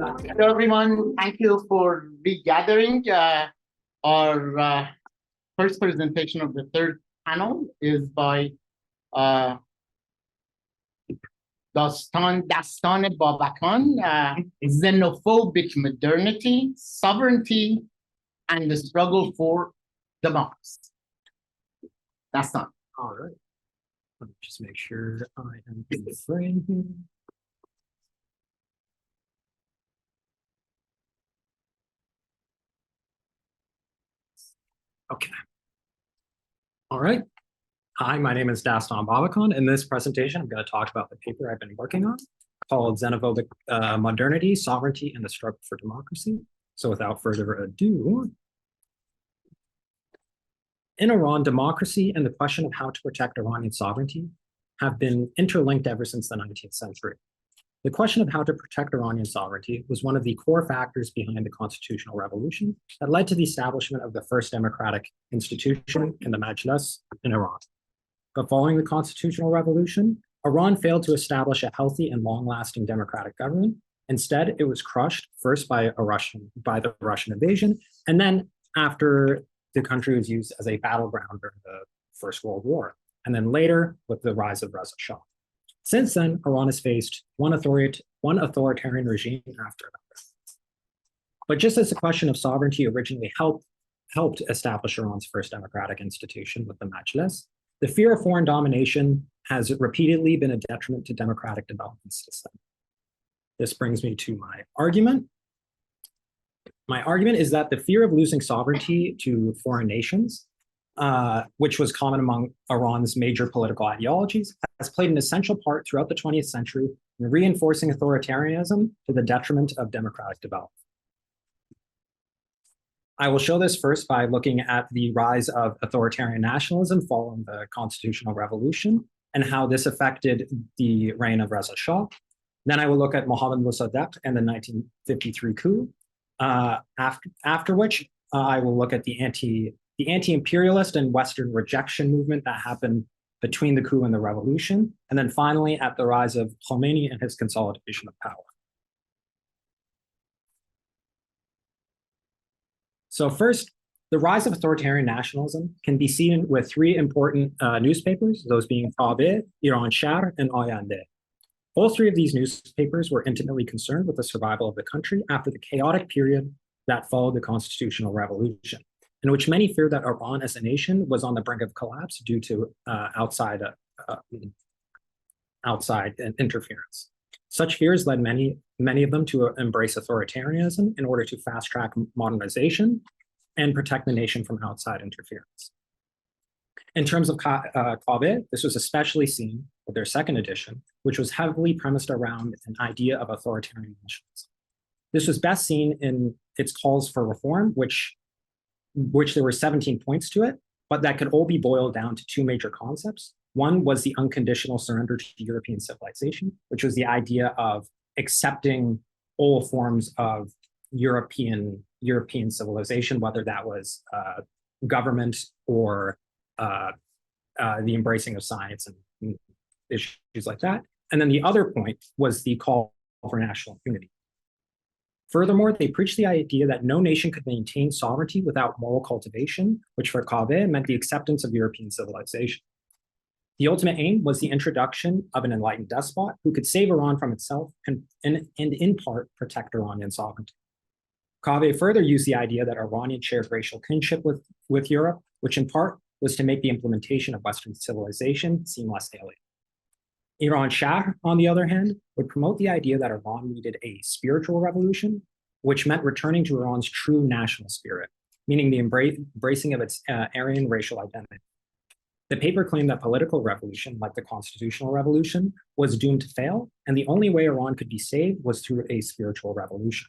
Hello, everyone. Thank you for regathering. Our first presentation of the third panel is by Daston Babakan, Xenophobic Modernity, Sovereignty, and the Struggle for Democracy. Daston. All right. Let me just make sure I am in the frame here. Okay. All right. Hi, my name is Daston Babakan. In this presentation, I'm going to talk about the paper I've been working on called Xenophobic Modernity, Sovereignty, and the Struggle for Democracy. So without further ado, in Iran, democracy and the question of how to protect Iranian sovereignty have been interlinked ever since the 19th century. The question of how to protect Iranian sovereignty was one of the core factors behind the constitutional revolution that led to the establishment of the first democratic institution in the Majlis in Iran. But following the constitutional revolution, Iran failed to establish a healthy and long-lasting democratic government. Instead, it was crushed first by the Russian invasion, and then after the country was used as a battleground during the First World War, and then later with the rise of Reza Shah. Since then, Iran has faced one authoritarian regime after another. But just as the question of sovereignty originally helped establish Iran's first democratic institution with the Majlis, the fear of foreign domination has repeatedly been a detriment to democratic development system. This brings me to my argument. My argument is that the fear of losing sovereignty to foreign nations, which was common among Iran's major political ideologies, has played an essential part throughout the 20th century in reinforcing authoritarianism to the detriment of democratic development. I will show this first by looking at the rise of authoritarian nationalism following the constitutional revolution and how this affected the reign of Reza Shah. Then I will look at Mohammad Mossadegh and the 1953 coup, after which I will look at the anti-imperialist and Western rejection movement that happened between the coup and the revolution, and then finally at the rise of Khomeini and his consolidation of power. So first, the rise of authoritarian nationalism can be seen with three important newspapers, those being Khabeh, Iran Shahr, and Ayande. All three of these newspapers were intimately concerned with the survival of the country after the chaotic period that followed the constitutional revolution, in which many feared that Iran as a nation was on the brink of collapse due to outside interference. Such fears led many of them to embrace authoritarianism in order to fast-track modernization and protect the nation from outside interference. In terms of Khabeh, this was especially seen with their second edition, which was heavily premised around an idea of authoritarian nationalism. This was best seen in its calls for reform, which there were 17 points to it, but that could all be boiled down to two major concepts. One was the unconditional surrender to European civilization, which was the idea of accepting all forms of European civilization, whether that was government or the embracing of science and issues like that. And then the other point was the call for national unity. Furthermore, they preached the idea that no nation could maintain sovereignty without moral cultivation, which for Khabeh meant the acceptance of European civilization. The ultimate aim was the introduction of an enlightened despot who could save Iran from itself and in part protect Iranian sovereignty. Khabeh further used the idea that Iranians shared racial kinship with Europe, which in part was to make the implementation of Western civilization seem less alien. Iran Shah, on the other hand, would promote the idea that Iran needed a spiritual revolution, which meant returning to Iran's true national spirit, meaning the embracing of its Aryan racial identity. The paper claimed that political revolution, like the constitutional revolution, was doomed to fail, and the only way Iran could be saved was through a spiritual revolution.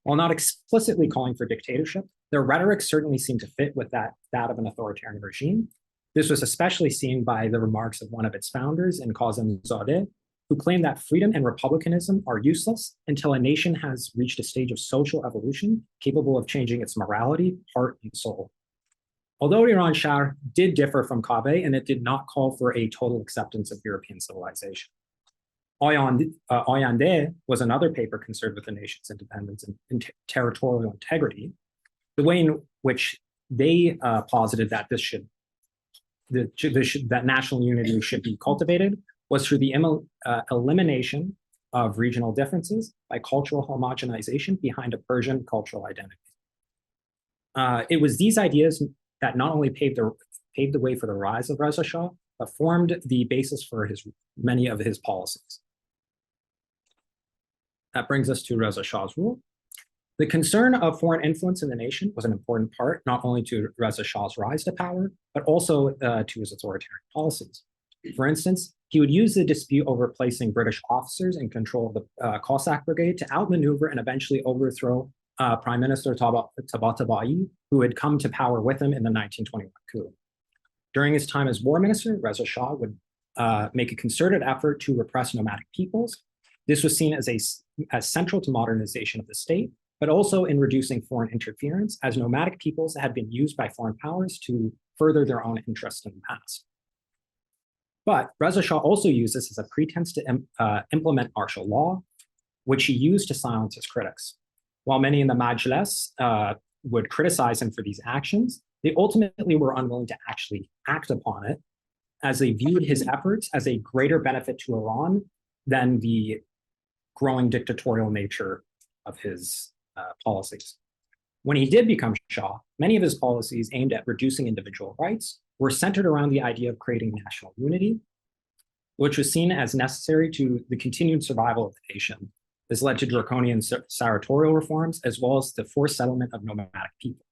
While not explicitly calling for dictatorship, their rhetoric certainly seemed to fit with that of an authoritarian regime. This was especially seen by the remarks of one of its founders, Kazemzadeh, who claimed that freedom and republicanism are useless until a nation has reached a stage of social evolution capable of changing its morality, heart, and soul. Although Iran Shah did differ from Khabeh, and it did not call for a total acceptance of European civilization. Oyande was another paper concerned with the nation's independence and territorial integrity. The way in which they posited that that national unity should be cultivated was through the elimination of regional differences by cultural homogenization behind a Persian cultural identity. It was these ideas that not only paved the way for the rise of Reza Shah, but formed the basis for many of his policies. That brings us to Reza Shah's rule. The concern of foreign influence in the nation was an important part, not only to Reza Shah's rise to power, but also to his authoritarian policies. For instance, he would use the dispute over placing British officers in control of the Cossack Brigade to outmaneuver and eventually overthrow Prime Minister Tabatabai, who had come to power with him in the 1921 coup. During his time as war minister, Reza Shah would make a concerted effort to repress nomadic peoples. This was seen as central to modernization of the state, but also in reducing foreign interference, as nomadic peoples had been used by foreign powers to further their own interests in the past. But Reza Shah also used this as a pretense to implement martial law, which he used to silence his critics. While many in the Majlis would criticize him for these actions, they ultimately were unwilling to actually act upon it, as they viewed his efforts as a greater benefit to Iran than the growing dictatorial nature of his policies. When he did become Shah, many of his policies aimed at reducing individual rights were centered around the idea of creating national unity, which was seen as necessary to the continued survival of the nation. This led to draconian territorial reforms, as well as the forced settlement of nomadic people.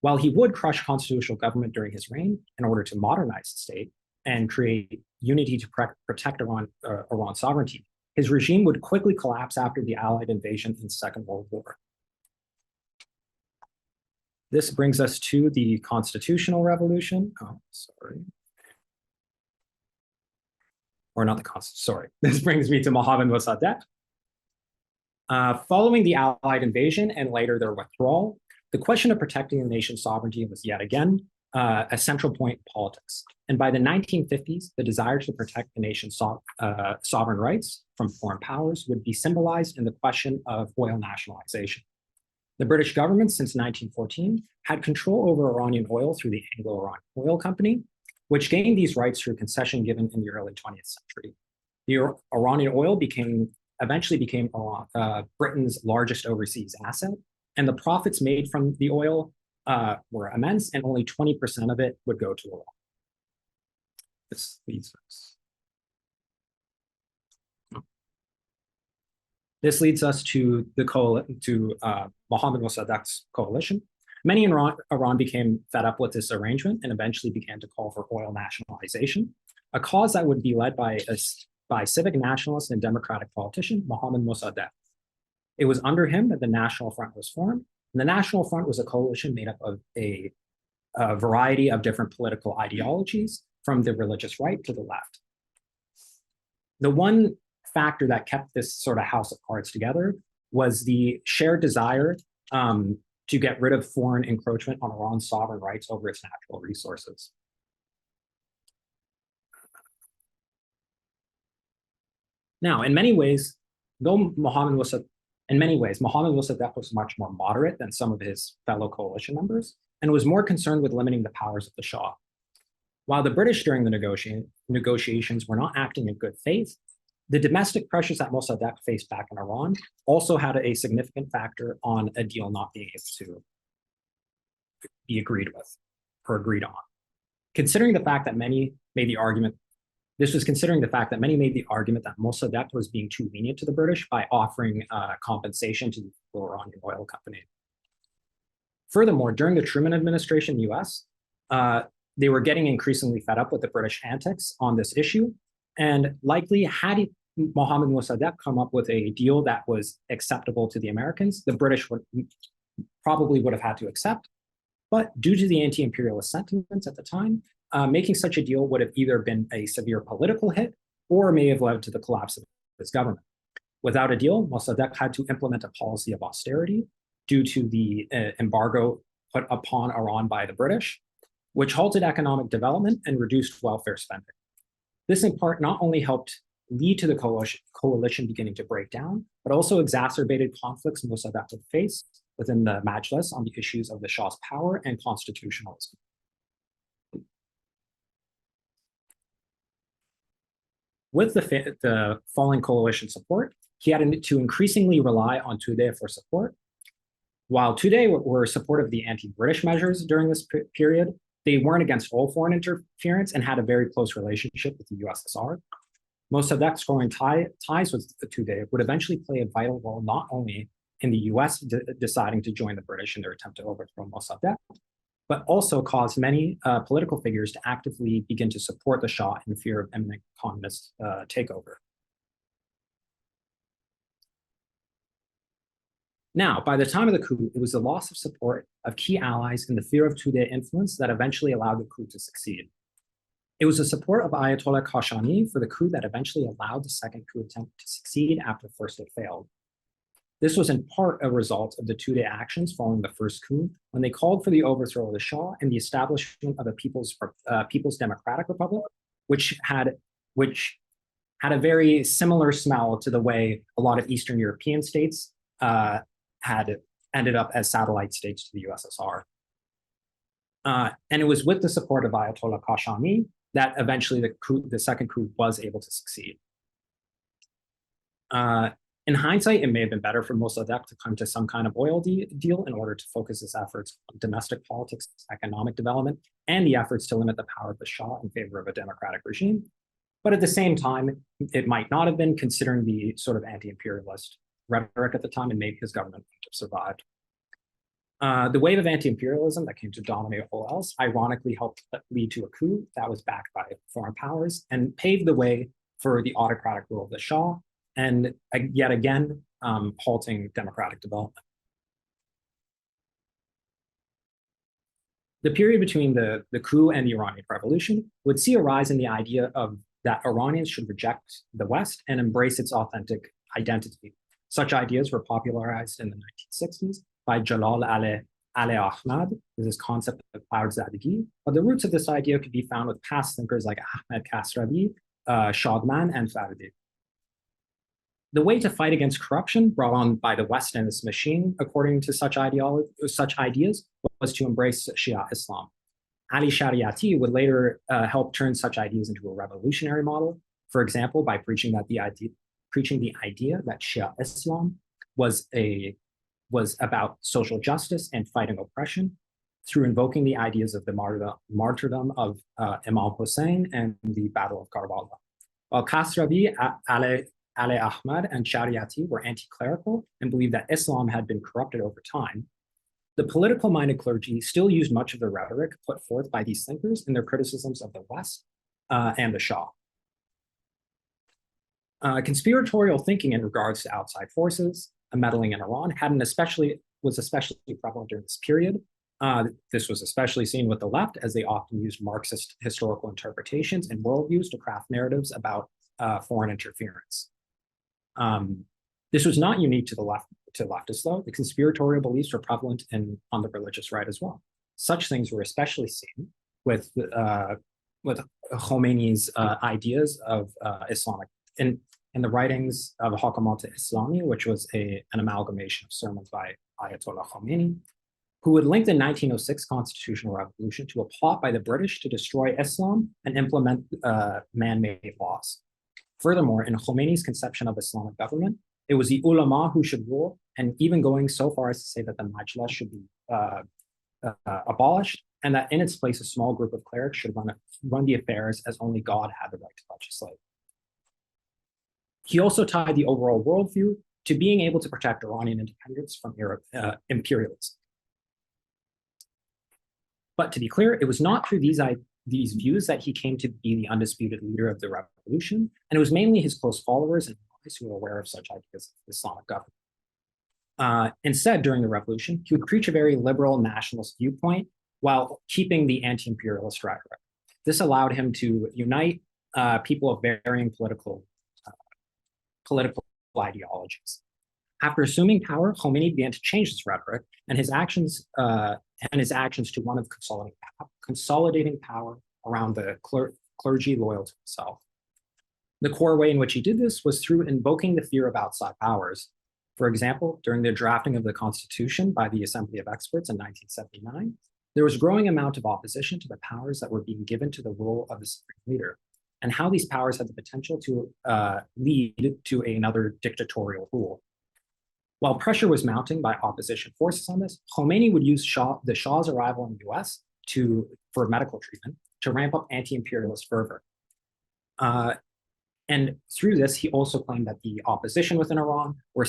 While he would crush constitutional government during his reign in order to modernize the state and create unity to protect Iran's sovereignty, his regime would quickly collapse after the Allied invasion in the Second World War. This brings us to the constitutional revolution. Oh, sorry. Or not the sorry. This brings me to Mohammad Mossadegh. Following the Allied invasion and later their withdrawal, the question of protecting the nation's sovereignty was yet again a central point in politics. And by the 1950s, the desire to protect the nation's sovereign rights from foreign powers would be symbolized in the question of oil nationalization. The British government, since 1914, had control over Iranian oil through the Anglo-Iranian Oil Company, which gained these rights through concession given in the early 20th century. The Iranian oil eventually became Britain's largest overseas asset, and the profits made from the oil were immense, and only 20% of it would go to Iran. This leads us. This leads us to Mohammad Mossadegh's coalition. Many in Iran became fed up with this arrangement and eventually began to call for oil nationalization, a cause that would be led by civic nationalist and democratic politician Mohammad Mossadegh. It was under him that the National Front was formed, and the National Front was a coalition made up of a variety of different political ideologies, from the religious right to the left. The one factor that kept this sort of house of cards together was the shared desire to get rid of foreign encroachment on Iran's sovereign rights over its natural resources. Now, in many ways, Mohammad Mossadegh was much more moderate than some of his fellow coalition members and was more concerned with limiting the powers of the Shah. While the British during the negotiations were not acting in good faith, the domestic pressures that Mossadegh faced back in Iran also had a significant factor on a deal not being able to be agreed with or agreed on. Considering the fact that many made the argument that Mossadegh was being too lenient to the British by offering compensation to the Iranian Oil Company. Furthermore, during the Truman administration in the US, they were getting increasingly fed up with the British antics on this issue, and likely had Mohammad Mossadegh come up with a deal that was acceptable to the Americans, the British would have had to accept. But due to the anti-imperialist sentiments at the time, making such a deal would have either been a severe political hit or may have led to the collapse of his government. Without a deal, Mossadegh had to implement a policy of austerity due to the embargo put upon Iran by the British, which halted economic development and reduced welfare spending. This in part not only helped lead to the coalition beginning to break down, but also exacerbated conflicts Mossadegh would face within the Majlis on the issues of the Shah's power and constitutionalism. With the falling coalition support, he had to increasingly rely on Tudeh for support. While Tudeh were supportive of the anti-British measures during this period, they weren't against all foreign interference and had a very close relationship with the USSR. Mossadegh's growing ties with Tudeh would eventually play a vital role not only in the US deciding to join the British in their attempt to overthrow Mossadegh, but also caused many political figures to actively begin to support the Shah in fear of imminent communist takeover. Now, by the time of the coup, it was the loss of support of key allies and the fear of Tudeh influence that eventually allowed the coup to succeed. It was the support of Ayatollah Kashani for the coup that eventually allowed the second coup attempt to succeed after the first had failed. This was in part a result of the Tudeh actions following the first coup, when they called for the overthrow of the Shah and the establishment of a People's Democratic Republic, which had a very similar smell to the way a lot of Eastern European states had ended up as satellite states to the USSR. And it was with the support of Ayatollah Kashani that eventually the second coup was able to succeed. In hindsight, it may have been better for Mossadegh to come to some kind of oil deal in order to focus his efforts on domestic politics, economic development, and the efforts to limit the power of the Shah in favor of a democratic regime. But at the same time, it might not have been, considering the sort of anti-imperialist rhetoric at the time, and maybe his government would have survived. The wave of anti-imperialism that came to dominate all else ironically helped lead to a coup that was backed by foreign powers and paved the way for the autocratic rule of the Shah, and yet again, halting democratic development. The period between the coup and the Iranian Revolution would see a rise in the idea of that Iranians should reject the West and embrace its authentic identity. Such ideas were popularized in the 1960s by Jalal Ahmad, with his concept of Farzadagi, but the roots of this idea could be found with past thinkers like Ahmed Kasravi, Shadman, and Faraday. The way to fight against corruption brought on by the West and its machine, according to such ideas, was to embrace Shia Islam. Ali Shariati would later help turn such ideas into a revolutionary model, for example, by preaching the idea that Shia Islam was about social justice and fighting oppression, through invoking the ideas of the martyrdom of Imam Hussein and the Battle of Karbala. While Kasravi, Ali Ahmad, and Shariati were anti-clerical and believed that Islam had been corrupted over time, the political-minded clergy still used much of the rhetoric put forth by these thinkers in their criticisms of the West and the Shah. Conspiratorial thinking in regards to outside forces, meddling in Iran, was especially prevalent during this period. This was especially seen with the left, as they often used Marxist historical interpretations and worldviews to craft narratives about foreign interference. This was not unique to the leftists, though. The conspiratorial beliefs were prevalent on the religious right as well. Such things were especially seen with Khomeini's ideas of Islamic in the writings of Hakamat Islami, which was an amalgamation of sermons by Ayatollah Khomeini, who would link the 1906 constitutional revolution to a plot by the British to destroy Islam and implement man-made laws. Furthermore, in Khomeini's conception of Islamic government, it was the ulama who should rule, and even going so far as to say that the Majlis should be abolished, and that in its place a small group of clerics should run the affairs, as only God had the right to legislate. He also tied the overall worldview to being able to protect Iranian independence from imperialism. But to be clear, it was not through these views that he came to be the undisputed leader of the revolution, and it was mainly his close followers and allies who were aware of such ideas of Islamic government. Instead, during the revolution, he would preach a very liberal nationalist viewpoint while keeping the anti-imperialist rhetoric. This allowed him to unite people of varying political ideologies. After assuming power, Khomeini began to change his rhetoric and his actions to one of consolidating power around the clergy loyal to himself. The core way in which he did this was through invoking the fear of outside powers. For example, during the drafting of the Constitution by the Assembly of Experts in 1979, there was a growing amount of opposition to the powers that were being given to the role of the supreme leader, and how these powers had the potential to lead to another dictatorial rule. While pressure was mounting by opposition forces on this, Khomeini would use the Shah's arrival in the US for medical treatment to ramp up anti-imperialist fervor. And through this, he also claimed that the opposition within Iran were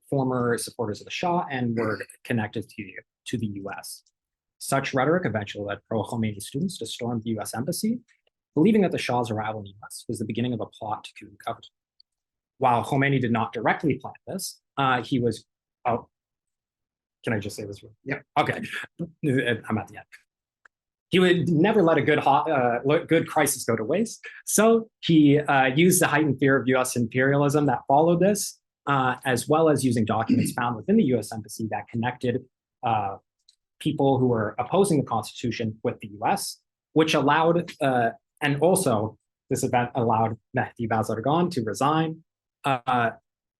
former supporters of the Shah and were connected to the US. Such rhetoric eventually led pro-Khomeini students to storm the US embassy, believing that the Shah's arrival in the US was the beginning of a plot to coup the government. While Khomeini did not directly plan this, he was, can I just say this? Yeah. Okay, I'm at the end. He would never let a good crisis go to waste. So he used the heightened fear of US imperialism that followed this, as well as using documents found within the US embassy that connected people who were opposing the Constitution with the US, which allowed, and also this event allowed Mehdi Bazargan to resign,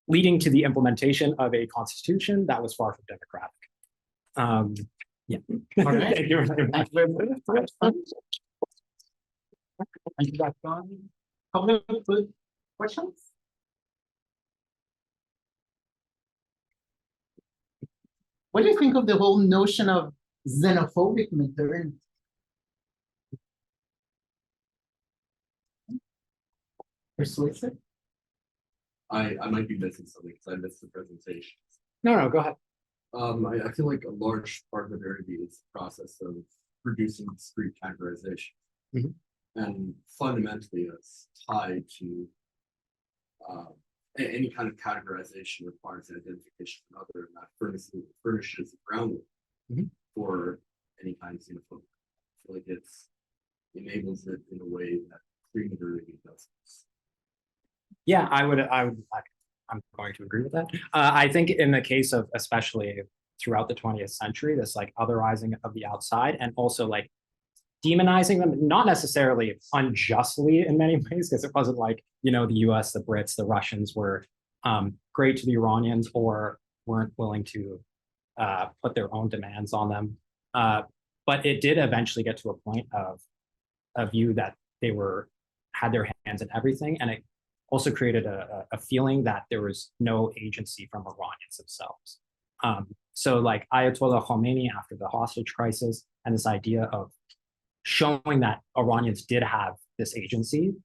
leading to the implementation of a constitution that was far from democratic. Yeah. All right. Thank you very much. And you got couple of questions? What do you think of the whole notion of xenophobic modernity? Persuasive? I might be missing something because I missed the presentation. No, go ahead. I feel like a large part of modernity is the process of producing discrete categorization. Mhm. And fundamentally, it's tied to any kind of categorization requires identification of another, and that furnishes the groundwork Mhm. for any kind of xenophobia. I feel like it enables it in a way that pre-modernity doesn't. Yeah, I'm going to agree with that. I think in the case of, especially throughout the 20th century, this like otherizing of the outside and also like demonizing them, not necessarily unjustly in many ways, because it wasn't like, the US, the Brits, the Russians were great to the Iranians or weren't willing to put their own demands on them. But it did eventually get to a point of a view that they had their hands in everything, and it also created a feeling that there was no agency from Iranians themselves. So like Ayatollah Khomeini after the hostage crisis and this idea of showing that Iranians did have this agency,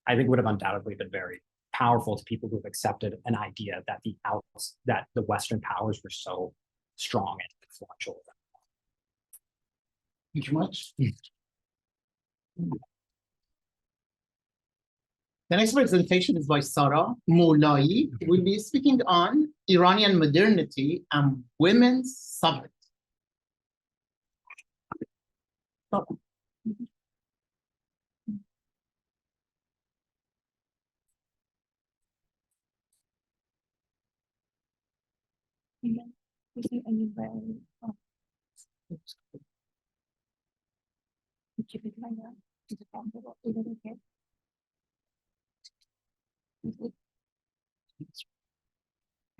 I think would have undoubtedly been very powerful to people who have accepted an idea that the Western powers were so strong and influential. Thank you much. The next presentation is by Sara Molaie, who will be speaking on Iranian modernity and women's sovereignty.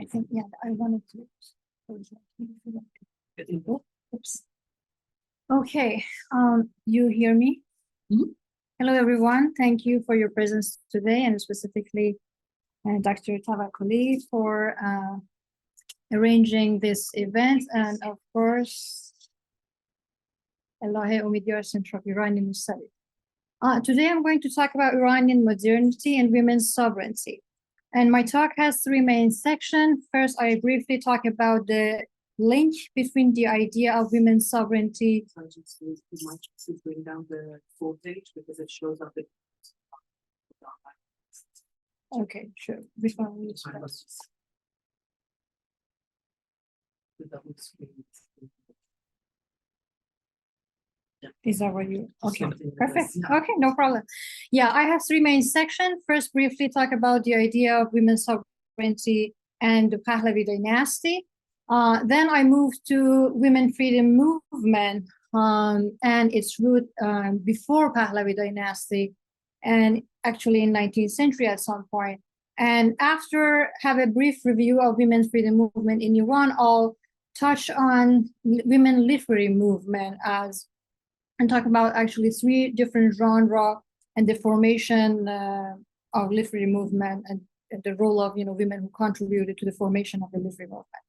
I think, yeah, I wanted to. Oops. Okay, you hear me? Mhm. Hello, everyone. Thank you for your presence today, and specifically Dr. Tavakkoli for arranging this event, and of course, Elahé Omidyar Center of Iranian Studies. Today, I'm going to talk about Iranian modernity and women's sovereignty. And my talk has three main sections. First, I briefly talk about the link between the idea of women's sovereignty. Bring down the full page because it shows up. Okay, sure. Before we Is that what you, okay, perfect. Okay, no problem. Yeah, I have three main sections. First, briefly talk about the idea of women's sovereignty and the Pahlavi dynasty. Then I move to women freedom movement and its root before Pahlavi dynasty. And actually in 19th century at some point. And after have a brief review of women's freedom movement in Iran, I'll touch on women literary movement and talk about actually 3 different genres and the formation of literary movement and the role of women who contributed to the formation of the literary movement.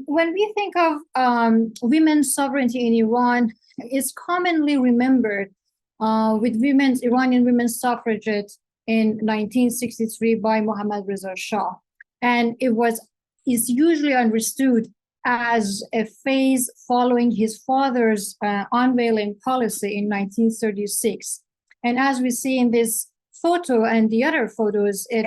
When we think of women's sovereignty in Iran, it's commonly remembered with Iranian women's suffragette in 1963 by Mohammad Reza Shah. And is usually understood as a phase following his father's unveiling policy in 1936. And as we see in this photo and the other photos, it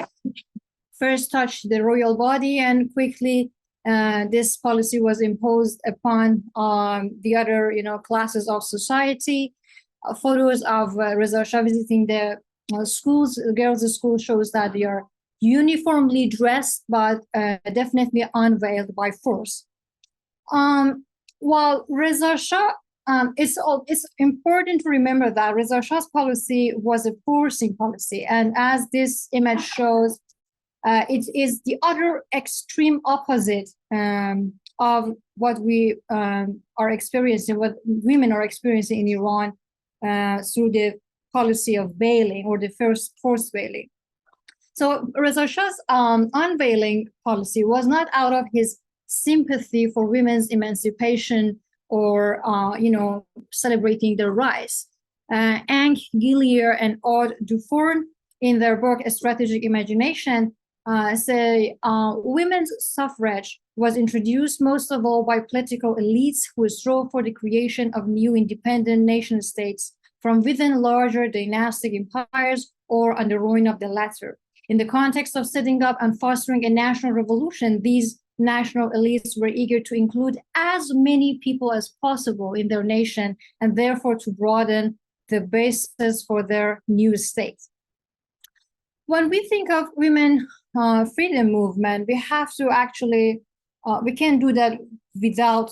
first touched the royal body, and quickly this policy was imposed upon the other classes of society. Photos of Reza Shah visiting the schools, girls' school, shows that they are uniformly dressed, but definitely unveiled by force. While Reza Shah, it's important to remember that Reza Shah's policy was a forcing policy, and as this image shows, it is the other extreme opposite of what we are experiencing, what women are experiencing in Iran through the policy of veiling or the forced veiling. So Reza Shah's unveiling policy was not out of his sympathy for women's emancipation or celebrating their rights. Ang Gillier and Aude Dufourn, in their book A Strategic Imagination, say women's suffrage was introduced most of all by political elites who strove for the creation of new independent nation states from within larger dynastic empires or on the ruin of the latter. In the context of setting up and fostering a national revolution, these national elites were eager to include as many people as possible in their nation, and therefore to broaden the basis for their new state. When we think of women freedom movement, we have to actually, we can't do that without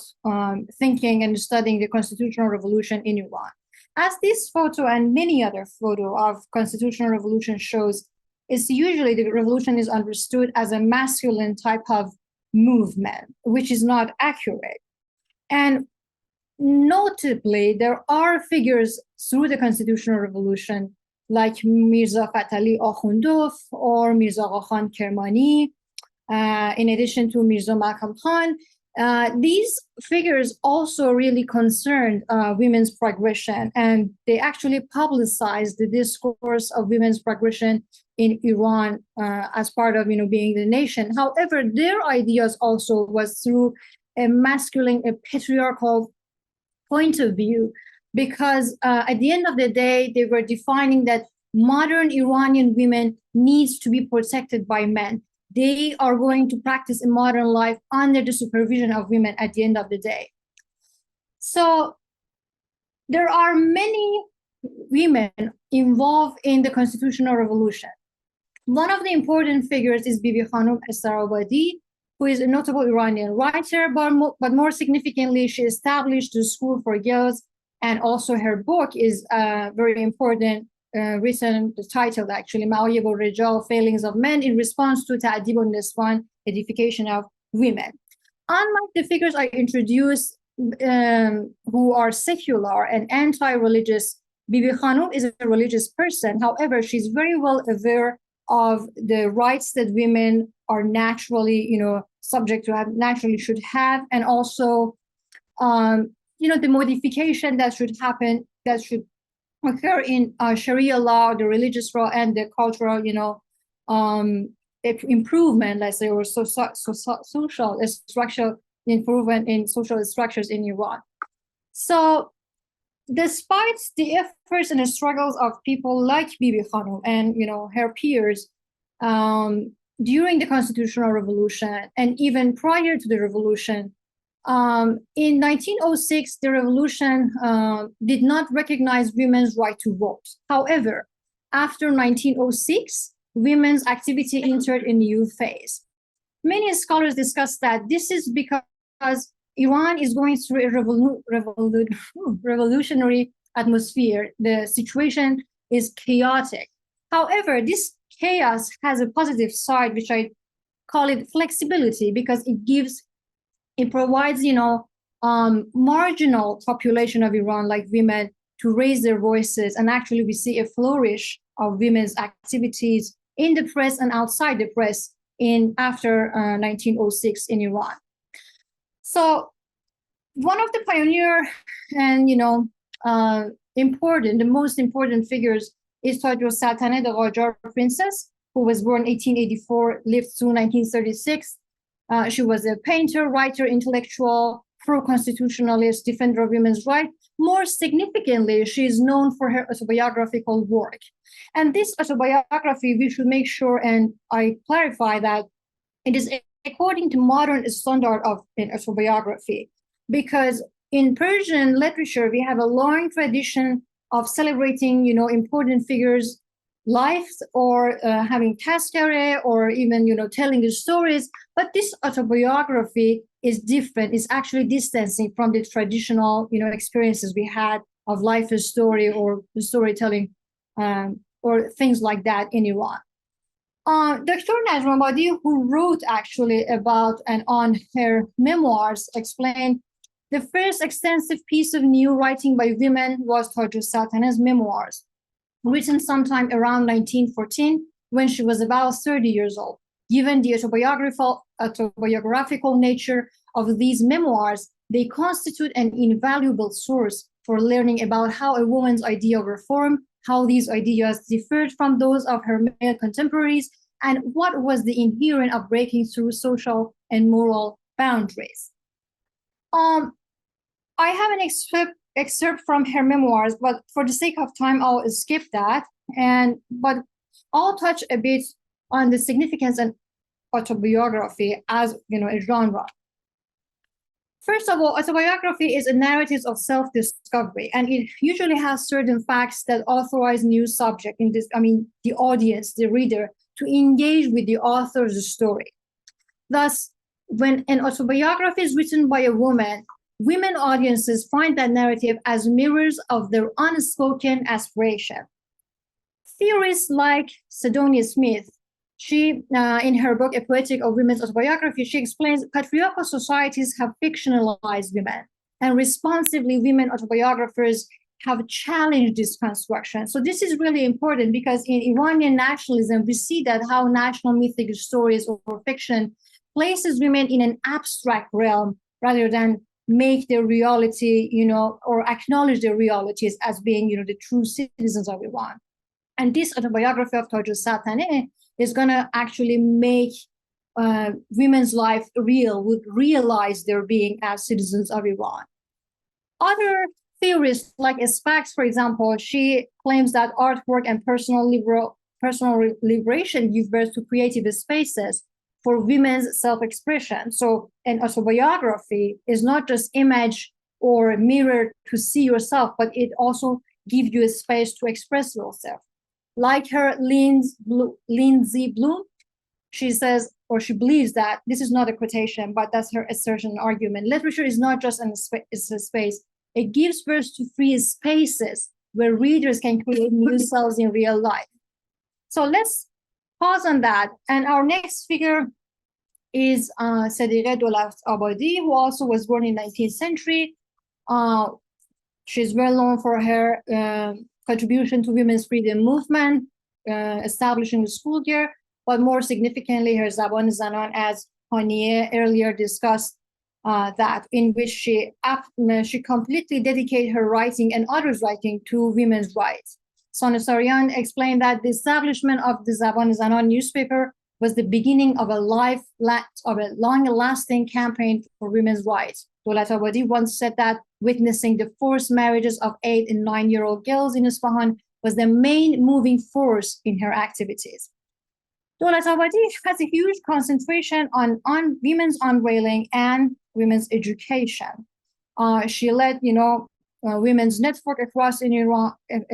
thinking and studying the constitutional revolution in Iran. As this photo and many other photo of constitutional revolution shows, it's usually the revolution is understood as a masculine type of movement, which is not accurate. And notably, there are figures through the constitutional revolution like Mirza Fatali Akhundov or Mirza Khan Kermani, in addition to Mirza Malcolm Khan. These figures also really concerned women's progression, and they actually publicized the discourse of women's progression in Iran as part of being the nation. However, their ideas also was through a masculine, a patriarchal point of view, because at the end of the day, they were defining that modern Iranian women needs to be protected by men. They are going to practice a modern life under the supervision of women at the end of the day. So there are many women involved in the constitutional revolution. One of the important figures is Bibi Khanum Eszter, who is a notable Iranian writer, but more significantly, she established a school for girls, and also her book is very important, written, the title actually, Ma'ayib al-Rijal, Failings of Men in Response to Ta'dib al-Niswan, Edification of Women. Unlike the figures I introduced who are secular and anti-religious, Bibi Khanum is a religious person. However, she's very well aware of the rights that women are naturally, subject to have, naturally should have, and also, the modification that should happen, that should occur in Sharia law, the religious law, and the cultural, improvement, let's say, or social structural improvement in social structures in Iran. So, despite the efforts and the struggles of people like Bibi Khanum and her peers during the constitutional revolution and even prior to the revolution, in 1906 the revolution did not recognize women's right to vote. However, after 1906, women's activity entered a new phase. Many scholars discuss that this is because Iran is going through a revolutionary atmosphere. The situation is chaotic. However, this chaos has a positive side, which I call it flexibility, because it provides, marginal population of Iran, like women, to raise their voices. And actually, we see a flourish of women's activities in the press and outside the press after 1906 in Iran. So one of the pioneer and the most important figures is Sajid-ul-Saltaneh, the Qajar princess, who was born 1884, lived through 1936. She was a painter, writer, intellectual, pro-constitutionalist, defender of women's rights. More significantly, she is known for her autobiographical work. And this autobiography, we should make sure, and I clarify that it is according to modern standard of an autobiography, because in Persian literature, we have a long tradition of celebrating, important figures' lives, or having tazkere, or even, telling the stories. But this autobiography is different. It's actually distancing from the traditional, experiences we had of life story or storytelling, or things like that in Iran. Dr. Najmabadi, who wrote actually about and on her memoirs, explained the first extensive piece of new writing by women was Sajid-ul-Saltaneh's memoirs, written sometime around 1914, when she was about 30 years old. Given the autobiographical nature of these memoirs, they constitute an invaluable source for learning about how a woman's idea of reform, how these ideas differed from those of her male contemporaries, and what was the inherent of breaking through social and moral boundaries. I have an excerpt from her memoirs, but for the sake of time, I'll skip that. But I'll touch a bit on the significance of autobiography as a genre. First of all, autobiography is a narrative of self-discovery, and it usually has certain facts that authorize new subject the audience, the reader, to engage with the author's story. Thus, when an autobiography is written by a woman, women audiences find that narrative as mirrors of their unspoken aspiration. Theorists like Sidonia Smith, she, in her book, A Poetic of Women's Autobiography, she explains patriarchal societies have fictionalized women, and responsively, women autobiographers have challenged this construction. So this is really important, because in Iranian nationalism, we see that how national mythic stories or fiction places women in an abstract realm rather than make their reality, or acknowledge their realities as being, the true citizens of Iran. And this autobiography of Sajid-ul-Saltaneh is going to actually make women's life real, would realize their being as citizens of Iran. Other theorists like Spax, for example, she claims that artwork and personal liberation give birth to creative spaces for women's self-expression. So an autobiography is not just image or mirror to see yourself, but it also gives you a space to express yourself. Like her Lindsay Bloom, she says, or she believes that, this is not a quotation, but that's her assertion and argument. Literature is not just it's a space. It gives birth to free spaces where readers can create new selves in real life. So let's pause on that. And our next speaker is Sadiqeh Dawlatabadi, who also was born in the 19th century. She's well known for her contribution to women's freedom movement, establishing the school year, but more significantly, her Zaban Zanan, as Konyar earlier discussed, that in which she completely dedicated her writing and others' writing to women's rights. Sanusarian explained that the establishment of the Zaban Zanan newspaper was the beginning of a long-lasting campaign for women's rights. Dawlatabadi once said that witnessing the forced marriages of 8- and 9-year-old girls in Isfahan was the main moving force in her activities. Dawlatabadi has a huge concentration on women's unveiling and women's education. She led, women's network across Iran, and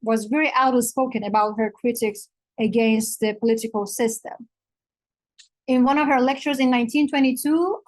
was very outspoken about her critics against the political system. In one of her lectures in 1922,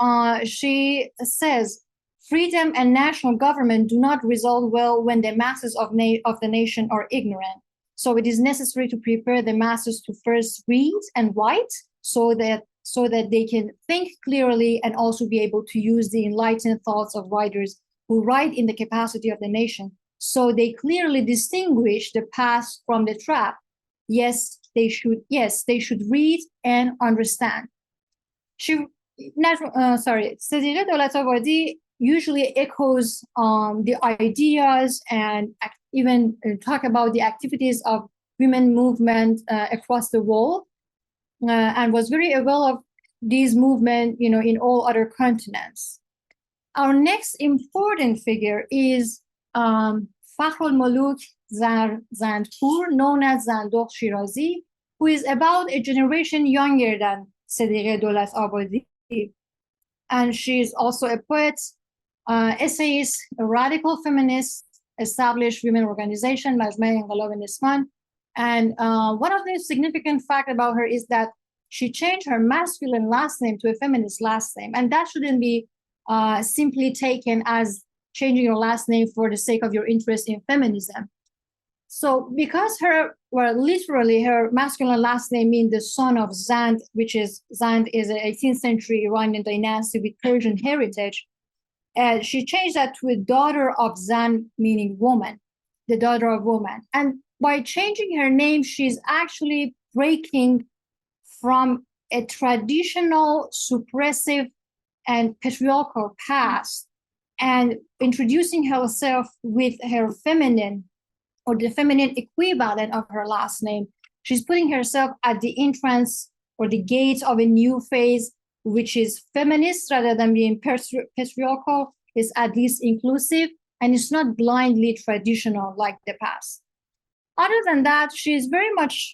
she says, freedom and national government do not resolve well when the masses of the nation are ignorant. So it is necessary to prepare the masses to first read and write so that they can think clearly and also be able to use the enlightened thoughts of writers who write in the capacity of the nation. So they clearly distinguish the path from the trap. Yes, they should read and understand. صدیقه دولت‌آبادی usually echoes the ideas and even talk about the activities of women movement across the world, and was very aware of these movements, in all other continents. Our next important figure is Fakhrulmuluk Zandpour, known as Zandokh Shirazi, who is about a generation younger than Sadiqe Dawlat-Abadi. And she is also a poet, essayist, a radical feminist, established women organization, Majma-e Inqilab Nisman. And one of the significant facts about her is that she changed her masculine last name to a feminist last name. And that shouldn't be simply taken as changing your last name for the sake of your interest in feminism. So because literally her masculine last name means the son of Zand, Zand is an 18th century Iranian dynasty with Persian heritage. She changed that to a daughter of Zand, meaning woman, the daughter of woman. And by changing her name, she's actually breaking from a traditional, suppressive, and patriarchal past and introducing herself with her feminine or the feminine equivalent of her last name. She's putting herself at the entrance or the gate of a new phase, which is feminist rather than being patriarchal, is at least inclusive, and it's not blindly traditional like the past. Other than that, she is very much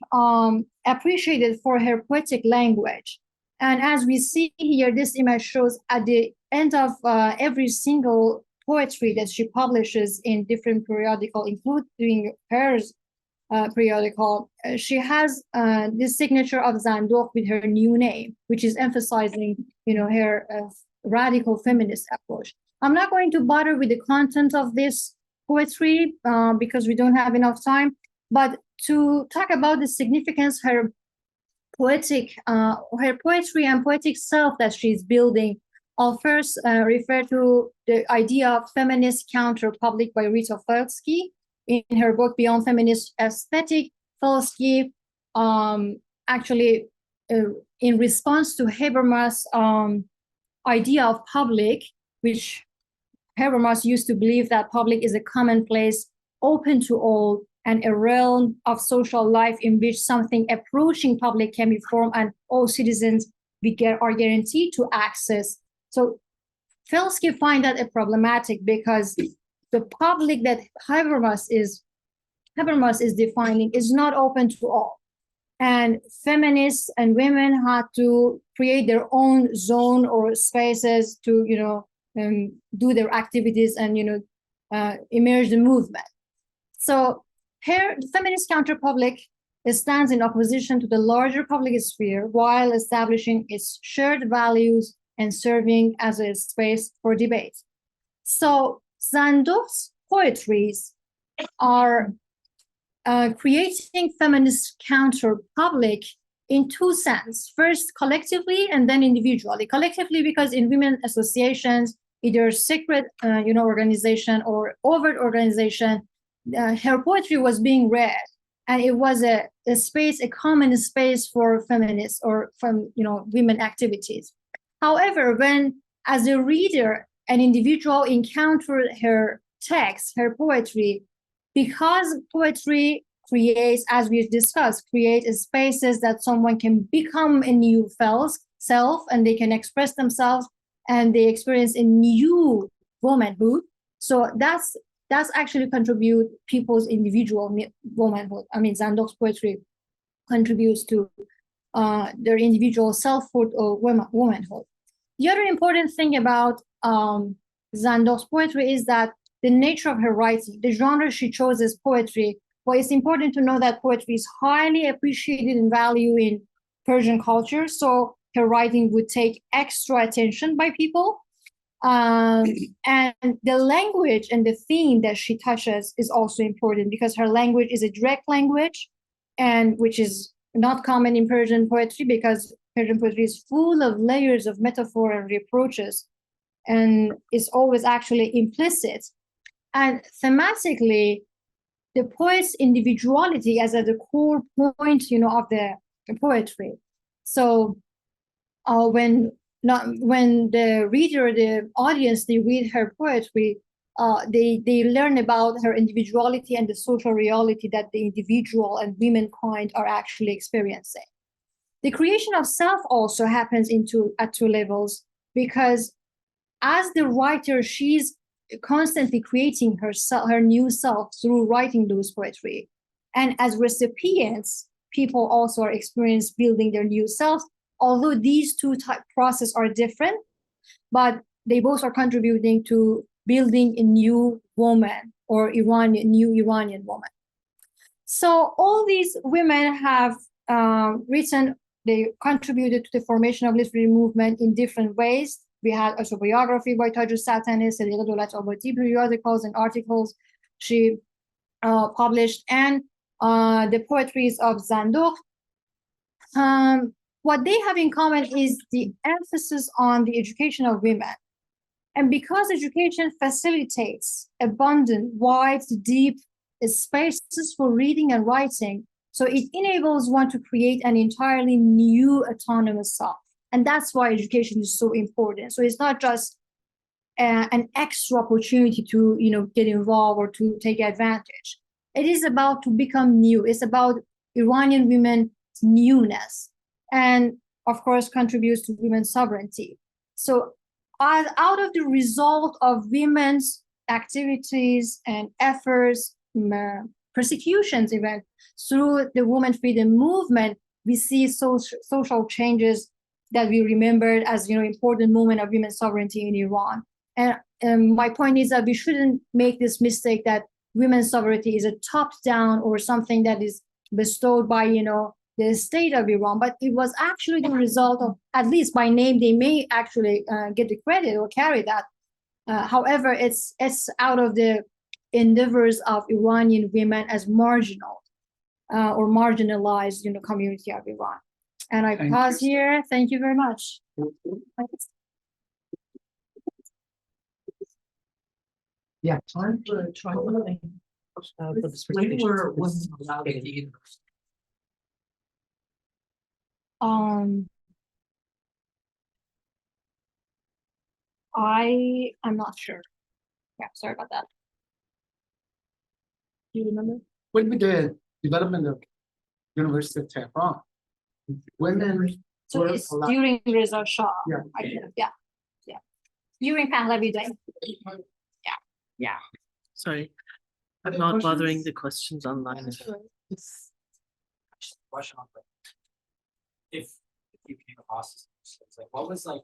appreciated for her poetic language. And as we see here, this image shows at the end of every single poetry that she publishes in different periodicals, including hers periodical, she has this signature of Zandokh with her new name, which is emphasizing, her radical feminist approach. I'm not going to bother with the content of this poetry because we don't have enough time, but to talk about the significance her poetry and poetic self that she's building, I'll first refer to the idea of feminist counter-public by Rita Felsky. In her book, Beyond Feminist Aesthetic, Felsky actually, in response to Habermas' idea of public, which Habermas used to believe that public is a common place open to all and a realm of social life in which something approaching public can be formed and all citizens are guaranteed to access. So Felsky find that a problematic because the public that Habermas is defining is not open to all. And feminists and women had to create their own zone or spaces to, do their activities and, emerge the movement. So here, the feminist counterpublic stands in opposition to the larger public sphere while establishing its shared values and serving as a space for debate. So Zandokh's poetries are creating feminist counter-public in two senses. First, collectively, and then individually. Collectively, because in women associations, either secret, organization or overt organization, her poetry was being read, and it was a space, a common space for feminists or from, women activities. However, when as a reader, an individual encountered her text, her poetry, because poetry creates, as we've discussed, creates spaces that someone can become a new self and they can express themselves and they experience a new womanhood. So that's actually contribute people's individual womanhood. I mean, Zandokh's poetry contributes to their individual selfhood or womanhood. The other important thing about Zandokh's poetry is that the nature of her writing, the genre she chose is poetry. Well, it's important to know that poetry is highly appreciated and valued in Persian culture. So her writing would take extra attention by people. And the language and the theme that she touches is also important because her language is a direct language, and which is not common in Persian poetry because Persian poetry is full of layers of metaphor and reproaches, and is always actually implicit. And thematically, the poet's individuality as at the core point, of the poetry. So when the reader, the audience, they read her poetry, they learn about her individuality and the social reality that the individual and womankind are actually experiencing. The creation of self also happens at two levels, because as the writer, she's constantly creating her new self through writing those poetry. And as recipients, people also are experiencing building their new self, although these two processes are different, but they both are contributing to building a new woman or new Iranian woman. So all these women have they contributed to the formation of literary movement in different ways. We had autobiography by Taj al-Saltaneh, Sadiqa Dolat Abadi, periodicals and articles she published, and the poetries of Zandokh. What they have in common is the emphasis on the education of women. And because education facilitates abundant, wide, deep spaces for reading and writing, so it enables one to create an entirely new autonomous self. And that's why education is so important. So it's not just an extra opportunity to get involved or to take advantage. It is about to become new. It's about Iranian women's newness, and of course contributes to women's sovereignty. So out of the result of women's activities and efforts, persecutions even, through the women freedom movement, we see social changes that we remembered as important moment of women's sovereignty in Iran. And my point is that we shouldn't make this mistake that women's sovereignty is a top-down or something that is bestowed by the state of Iran, but it was actually the result of, at least by name, they may actually get the credit or carry that. However, it's out of the endeavors of Iranian women as marginal or marginalized community of Iran. And I pause here. Thank you very much. Yeah, time for When were women allowed in the university? I'm not sure. Yeah, sorry about that. Do you remember? with the development of University of Tehran, women So were it's allowed. during Reza Shah. Yeah. I think. Yeah. During Pahlavi day. Yeah. Sorry, I'm Other not questions? bothering the questions online. Question on if you came across this, like what was like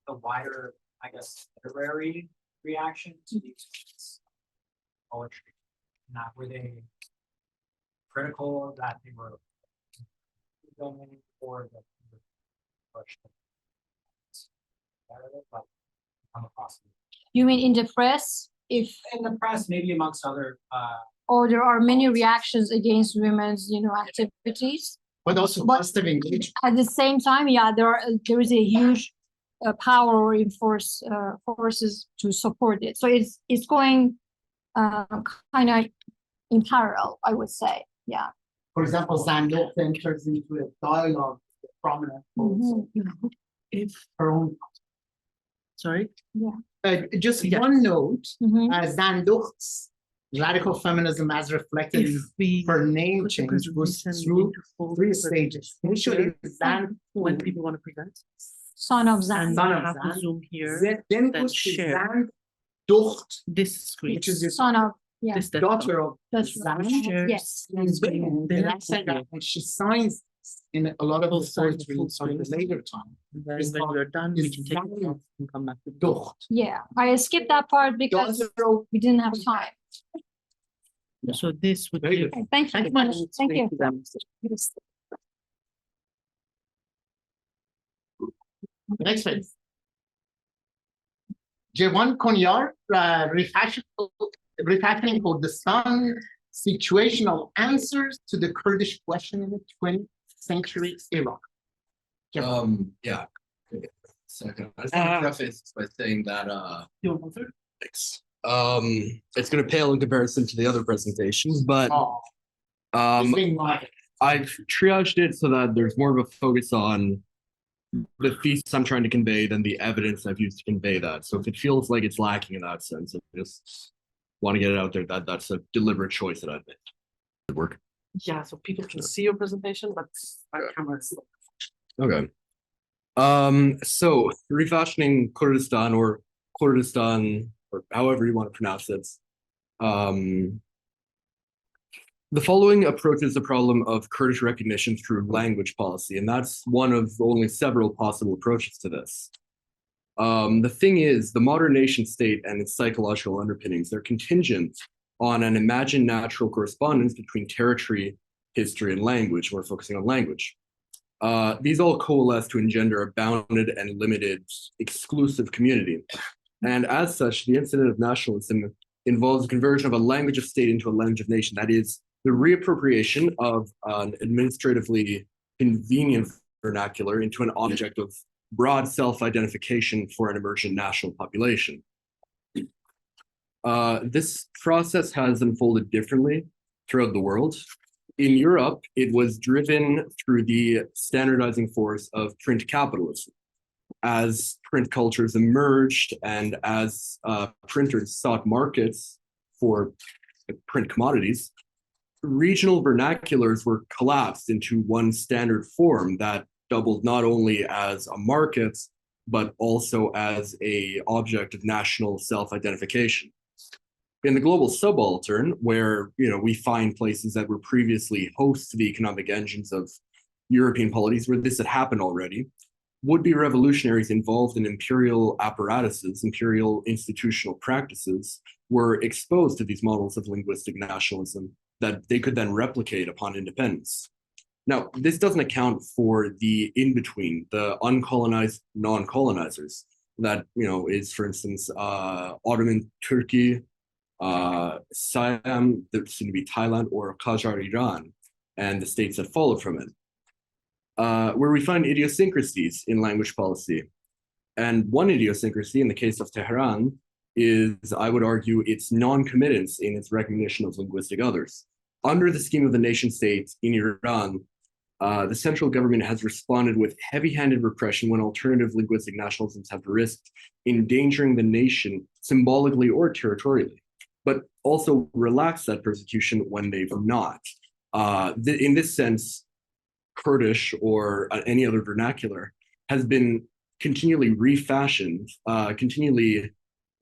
the wider, I guess, literary reaction to these poetry? Not were they critical that they were or that they were pushed? Like come across it. You mean in the press? If In the press, maybe amongst other or there are many reactions against women's activities. But also positive engagement. At the same time, yeah, there is a huge power or forces to support it. So it's going kind of in parallel, I would say. Yeah. For example, Zandokh enters into a dialogue with prominent poets of If, her own. sorry, Just Yeah. one note, Mhm. Zandokh's radical feminism as reflected if in we her name put the change goes presentation through into full three presentation stages. Initially, when Zand, people want to present, Son of and Zan. Son you of have the Zan, Zoom here, then then goes to share Zandokh, this screen, which is the Son of this desktop. daughter of That's Zand. Share yes. She's women, Then and that's like, and she signs in a lot of Full the sign, poetry full of the screen. later time. And then It's when called- we're done, we it's can take it Zand off and come back to the Dokh. Yeah, I skipped that part because Daughter of- we didn't have time. So this would Very give. good. Thank you. Thank you. to them. Next phase. Jevan, Konyar, refashioning Kurdistan, situational answers to the Kurdish question in the 20th century Iraq. Yeah. Second, I just want to preface by saying that You want to? thanks. It's going to pale in comparison to the other presentations, but Oh, um, being like, I've triaged it so that there's more of a focus on the thesis I'm trying to convey than the evidence I've used to convey that. So if it feels like it's lacking in that sense, I just want to get it out there that that's a deliberate choice that I've made. It work? Yeah, so people can see your presentation, but our cameras. Okay. So refashioning Kurdistan or Kurdistan, or however you want to pronounce it. The following approaches the problem of Kurdish recognition through language policy, and that's one of only several possible approaches to this. The thing is, the modern nation state and its psychological underpinnings, they're contingent on an imagined natural correspondence between territory, history, and language. We're focusing on language. These all coalesce to engender a bounded and limited exclusive community. And as such, the incident of nationalism involves the conversion of a language of state into a language of nation. That is, the reappropriation of an administratively convenient vernacular into an object of broad self-identification for an emergent national population. This process has unfolded differently throughout the world. In Europe, it was driven through the standardizing force of print capitalism. As print cultures emerged and as printers sought markets for print commodities, regional vernaculars were collapsed into one standard form that doubled not only as a market, but also as an object of national self-identification. In the global subaltern, where we find places that were previously hosts to the economic engines of European polities, where this had happened already, would-be revolutionaries involved in imperial apparatuses, imperial institutional practices, were exposed to these models of linguistic nationalism that they could then replicate upon independence. Now, this doesn't account for the in-between, the uncolonized non-colonizers, that is, for instance, Ottoman Turkey, Siam, that soon to be Thailand, or Qajar Iran, and the states that followed from it, where we find idiosyncrasies in language policy. And one idiosyncrasy in the case of Tehran is, I would argue, its non-committance in its recognition of linguistic others. Under the scheme of the nation state in Iran, the central government has responded with heavy-handed repression when alternative linguistic nationalisms have risked endangering the nation symbolically or territorially, but also relaxed that persecution when they've not. In this sense, Kurdish or any other vernacular has been continually refashioned, continually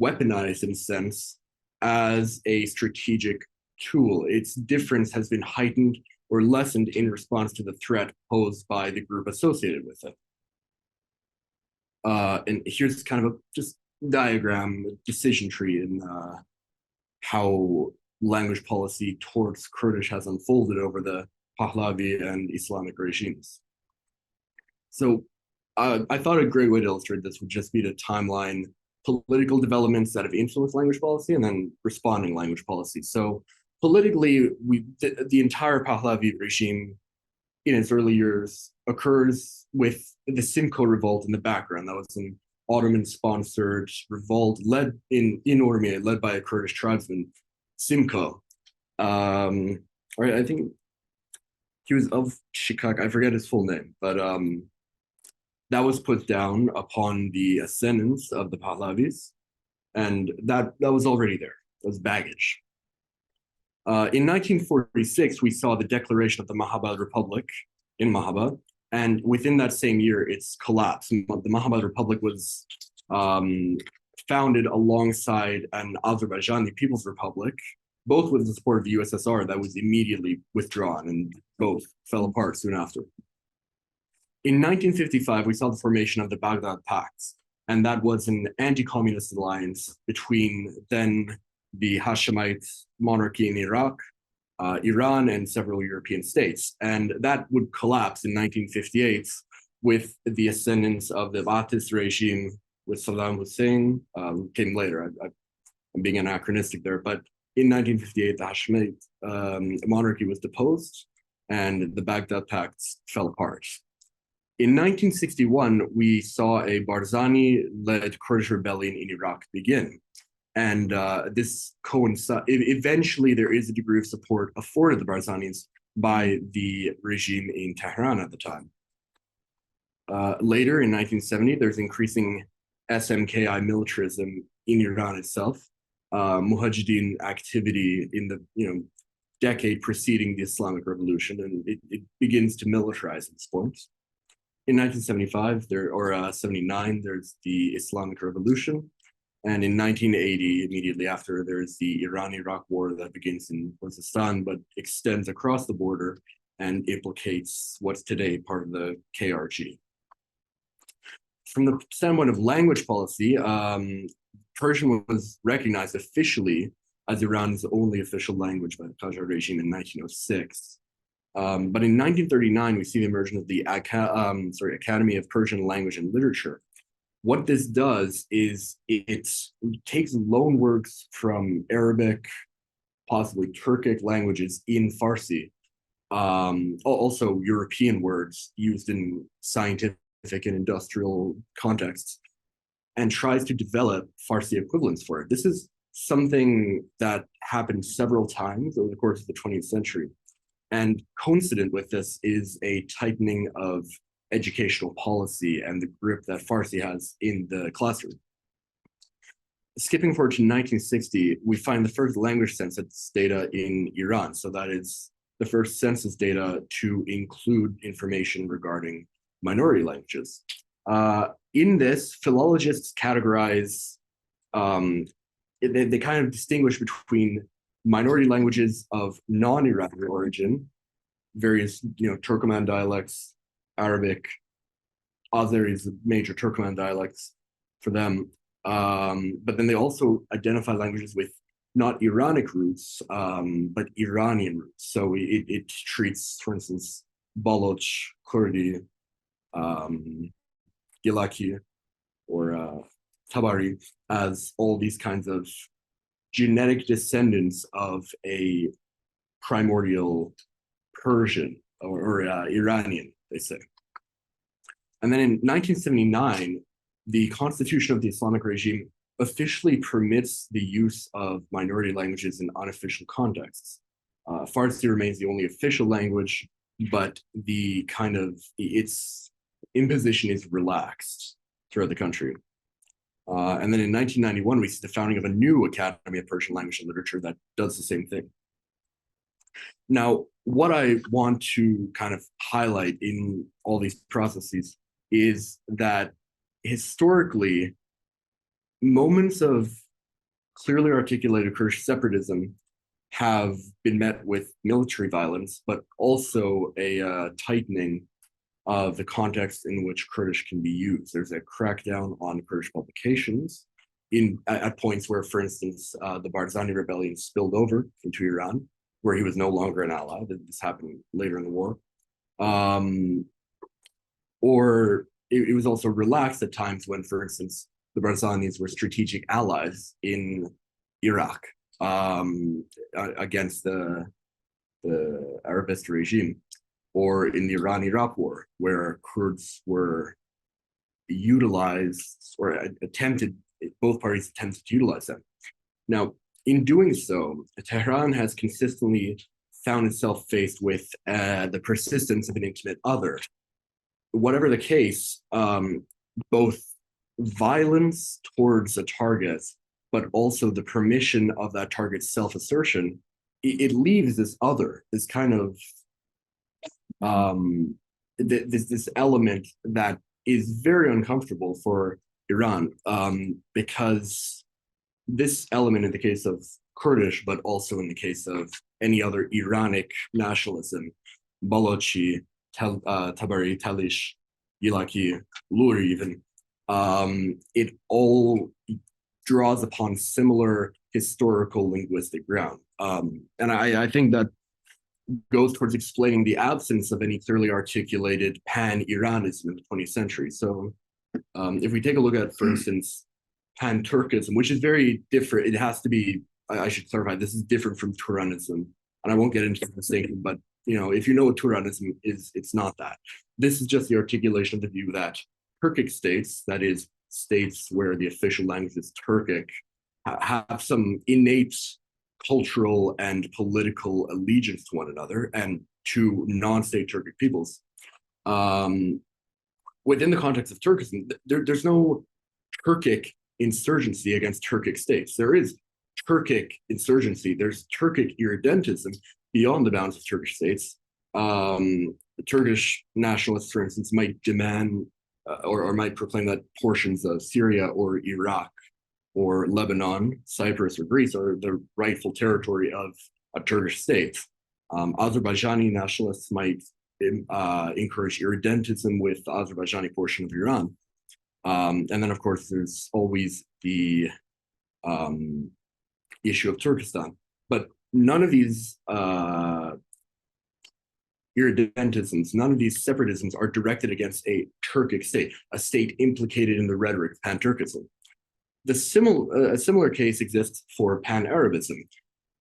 weaponized in a sense as a strategic tool. Its difference has been heightened or lessened in response to the threat posed by the group associated with it. And here's kind of a just diagram, decision tree in how language policy towards Kurdish has unfolded over the Pahlavi and Islamic regimes. So I thought a great way to illustrate this would just be to timeline political developments that have influenced language policy and then responding language policy. So politically, the entire Pahlavi regime in its early years occurs with the Simco revolt in the background. That was an Ottoman-sponsored revolt led in Urmia, led by a Kurdish tribesman, Simco. I think he was of Shikak, I forget his full name, but that was put down upon the ascendance of the Pahlavis, and that was already there. It was baggage. In 1946, we saw the declaration of the Mahabad Republic in Mahabad, and within that same year, its collapse. The Mahabad Republic was founded alongside an Azerbaijani People's Republic, both with the support of the USSR, that was immediately withdrawn, and both fell apart soon after. In 1955, we saw the formation of the Baghdad Pact, and that was an anti-communist alliance between then the Hashemite monarchy in Iraq, Iran, and several European states. And that would collapse in 1958 with the ascendance of the Ba'athist regime with Saddam Hussein, came later. I'm being anachronistic there, but in 1958, the Hashemite monarchy was deposed and the Baghdad Pact fell apart. In 1961, we saw a Barzani-led Kurdish rebellion in Iraq begin. And this coincides, eventually there is a degree of support afforded the Barzanis by the regime in Tehran at the time. Later in 1970, there's increasing SMKI militarism in Iran itself, Mujahideen activity in the decade preceding the Islamic Revolution, and it begins to militarize at this point. In 1975 or 79, there's the Islamic Revolution. And in 1980, immediately after, there's the Iran-Iraq war that begins in Kurdistan, but extends across the border and implicates what's today part of the KRG. From the standpoint of language policy, Persian was recognized officially as Iran's only official language by the Qajar regime in 1906. But in 1939, we see the emergence of the Academy of Persian Language and Literature. What this does is it takes loan works from Arabic, possibly Turkic languages in Farsi, also European words used in scientific and industrial contexts, and tries to develop Farsi equivalents for it. This is something that happened several times over the course of the 20th century. And coincident with this is a tightening of educational policy and the grip that Farsi has in the classroom. Skipping forward to 1960, we find the first language census data in Iran. So that is the first census data to include information regarding minority languages. In this, philologists categorize, they kind of distinguish between minority languages of non-Iranian origin, various Turkoman dialects, Arabic, Azeri is the major Turkoman dialects for them. But then they also identify languages with not Iranic roots, but Iranian roots. So it treats, for instance, Baloch, Kurdi, Gilaki, or Tabari as all these kinds of genetic descendants of a primordial Persian or Iranian, they say. And then in 1979, the Constitution of the Islamic regime officially permits the use of minority languages in unofficial contexts. Farsi remains the only official language, but its imposition is relaxed throughout the country. And then in 1991, we see the founding of a new Academy of Persian Language and Literature that does the same thing. Now, what I want to kind of highlight in all these processes is that historically, moments of clearly articulated Kurdish separatism have been met with military violence, but also a tightening of the context in which Kurdish can be used. There's a crackdown on Kurdish publications at points where, for instance, the Barzani rebellion spilled over into Iran, where he was no longer an ally. This happened later in the war. Or it was also relaxed at times when, for instance, the Barzanis were strategic allies in Iraq against the Arabist regime, or in the Iran-Iraq war, where Kurds were utilized or both parties attempted to utilize them. Now, in doing so, Tehran has consistently found itself faced with the persistence of an intimate other. Whatever the case, both violence towards a target, but also the permission of that target's self-assertion, it leaves this other, this kind of this element that is very uncomfortable for Iran, because this element in the case of Kurdish, but also in the case of any other Iranic nationalism, Balochi, Tabari, Talish, Gilaki, Luri even, it all draws upon similar historical linguistic ground. And I think that goes towards explaining the absence of any clearly articulated pan-Iranism in the 20th century. So If we take a look at, for instance, Pan-Turkism, which is very different, it has to be, I should clarify, this is different from Turanism, and I won't get into the distinction, but if you know what Turanism is, it's not that. This is just the articulation of the view that Turkic states, that is, states where the official language is Turkic, have some innate cultural and political allegiance to one another and to non-state Turkic peoples. Within the context of Turkism, there's no Turkic insurgency against Turkic states. There is Turkic insurgency. There's Turkic irredentism beyond the bounds of Turkish states. Turkish nationalists, for instance, might demand or might proclaim that portions of Syria or Iraq or Lebanon, Cyprus or Greece are the rightful territory of a Turkish state. Azerbaijani nationalists might encourage irredentism with the Azerbaijani portion of Iran. And then, of course, there's always the issue of Turkestan. But none of these irredentisms, none of these separatisms are directed against a Turkic state, a state implicated in the rhetoric of Pan-Turkism. A similar case exists for Pan-Arabism.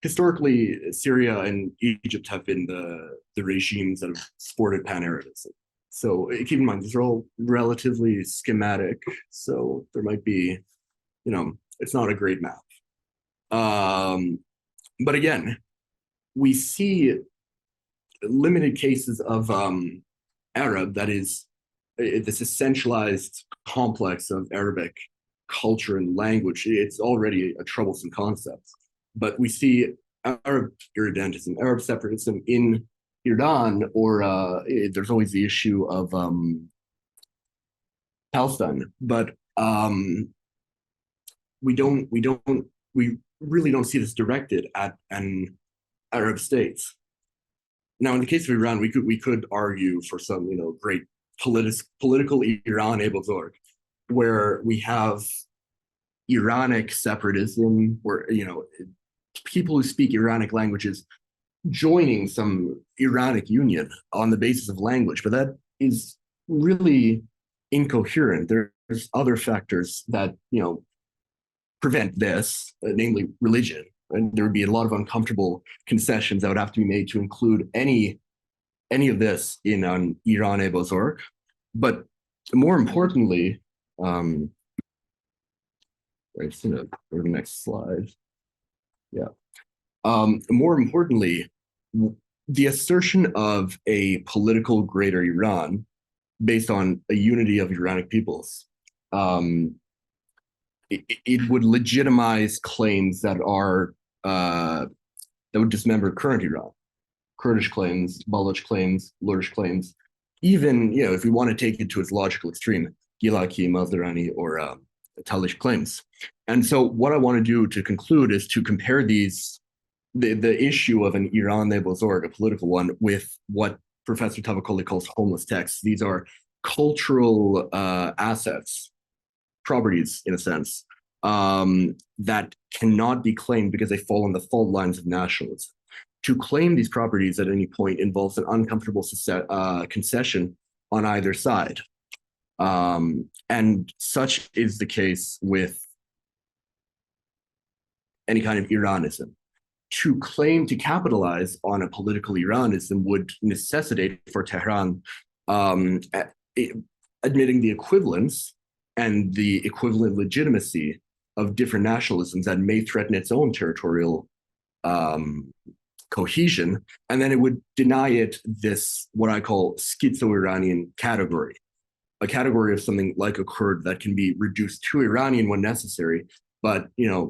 Historically, Syria and Egypt have been the regimes that have supported Pan-Arabism. So keep in mind, these are all relatively schematic. So there might be, it's not a great map. But again, we see limited cases of Arab, that is, this essentialized complex of Arabic culture and language. It's already a troublesome concept. But we see Arab irredentism, Arab separatism in Iran, or there's always the issue of Palestine. But we really don't see this directed at an Arab state. Now, in the case of Iran, we could argue for some, great political Iran Ebozorg, where we have Iranic separatism, where people who speak Iranic languages joining some Iranic union on the basis of language, but that is really incoherent. There's other factors that prevent this, namely religion. And there would be a lot of uncomfortable concessions that would have to be made to include any of this in an Iran Ebozorg. But more importantly, right, so go to the next slide. Yeah. More importantly, the assertion of a political greater Iran based on a unity of Iranic peoples, it would legitimize claims that are that would dismember current Iran, Kurdish claims, Baloch claims, Lurish claims, even if we want to take it to its logical extreme, Gilaki, Mazdarani, or Talish claims. And so what I want to do to conclude is to compare these, the issue of an Iran Ebozorg, a political one, with what Professor Tavakoli calls homeless texts. These are cultural assets, properties in a sense, that cannot be claimed because they fall on the fault lines of nationalism. To claim these properties at any point involves an uncomfortable concession on either side. And such is the case with any kind of Iranism. To claim to capitalize on a political Iranism would necessitate for Tehran admitting the equivalence and the equivalent legitimacy of different nationalisms that may threaten its own territorial cohesion, and then it would deny it this, what I call schizo-Iranian category, a category of something like a Kurd that can be reduced to Iranian when necessary, but be a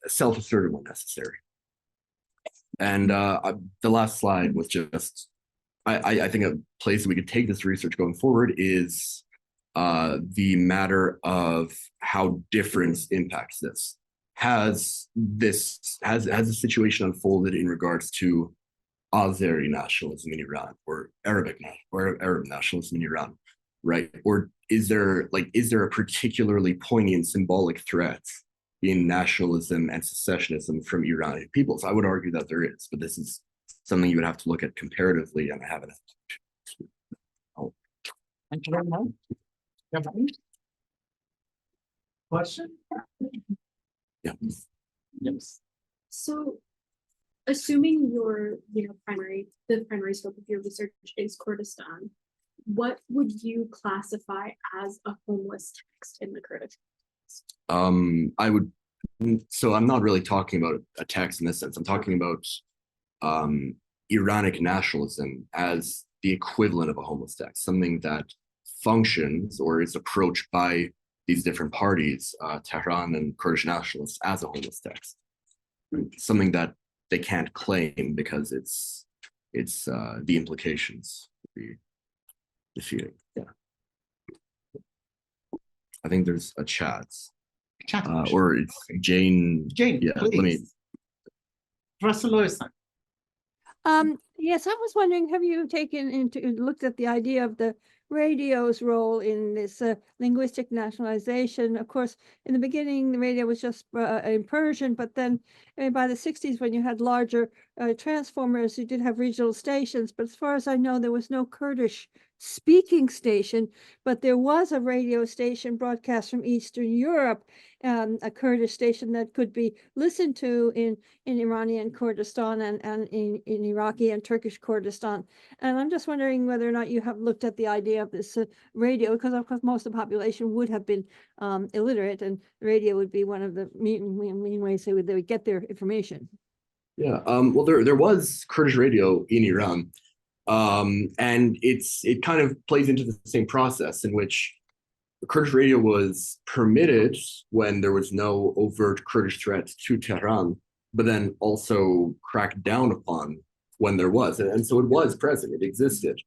self-assertive when necessary. And the last slide was just, I think a place that we could take this research going forward is the matter of how difference impacts this. Has the situation unfolded in regards to Azeri nationalism in Iran, or Arab nationalism in Iran, right? Or is there a particularly poignant symbolic threat in nationalism and secessionism from Iranian peoples? I would argue that there is, but this is something you would have to look at comparatively, and I haven't. Thank you very much. Jevan? Question? Yeah. Yes. So, assuming your, the primary scope of your research is Kurdistan, what would you classify as a homeless text in the Kurdish? I would, so I'm not really talking about a text in this sense. I'm talking about Iranic nationalism as the equivalent of a homeless text, something that functions or is approached by these different parties, Tehran and Kurdish nationalists, as a homeless text. Something that they can't claim because it's the implications would be defeating. Yeah. I think there's a chat. Or it's Jane. Jane, Yeah, please. let me. Professor Lewison. Yes, I was wondering, have you looked at the idea of the radio's role in this linguistic nationalization? Of course, in the beginning, the radio was just in Persian, but then by the 60s, when you had larger transformers, you did have regional stations. But as far as I know, there was no Kurdish speaking station, but there was a radio station broadcast from Eastern Europe, a Kurdish station that could be listened to in Iranian Kurdistan and in Iraqi and Turkish Kurdistan. And I'm just wondering whether or not you have looked at the idea of this radio, because of course most of the population would have been illiterate, and radio would be one of the main ways they would get their information. Yeah, well, there was Kurdish radio in Iran, and it kind of plays into the same process in which Kurdish radio was permitted when there was no overt Kurdish threat to Tehran, but then also cracked down upon when there was. And so it was present, it existed.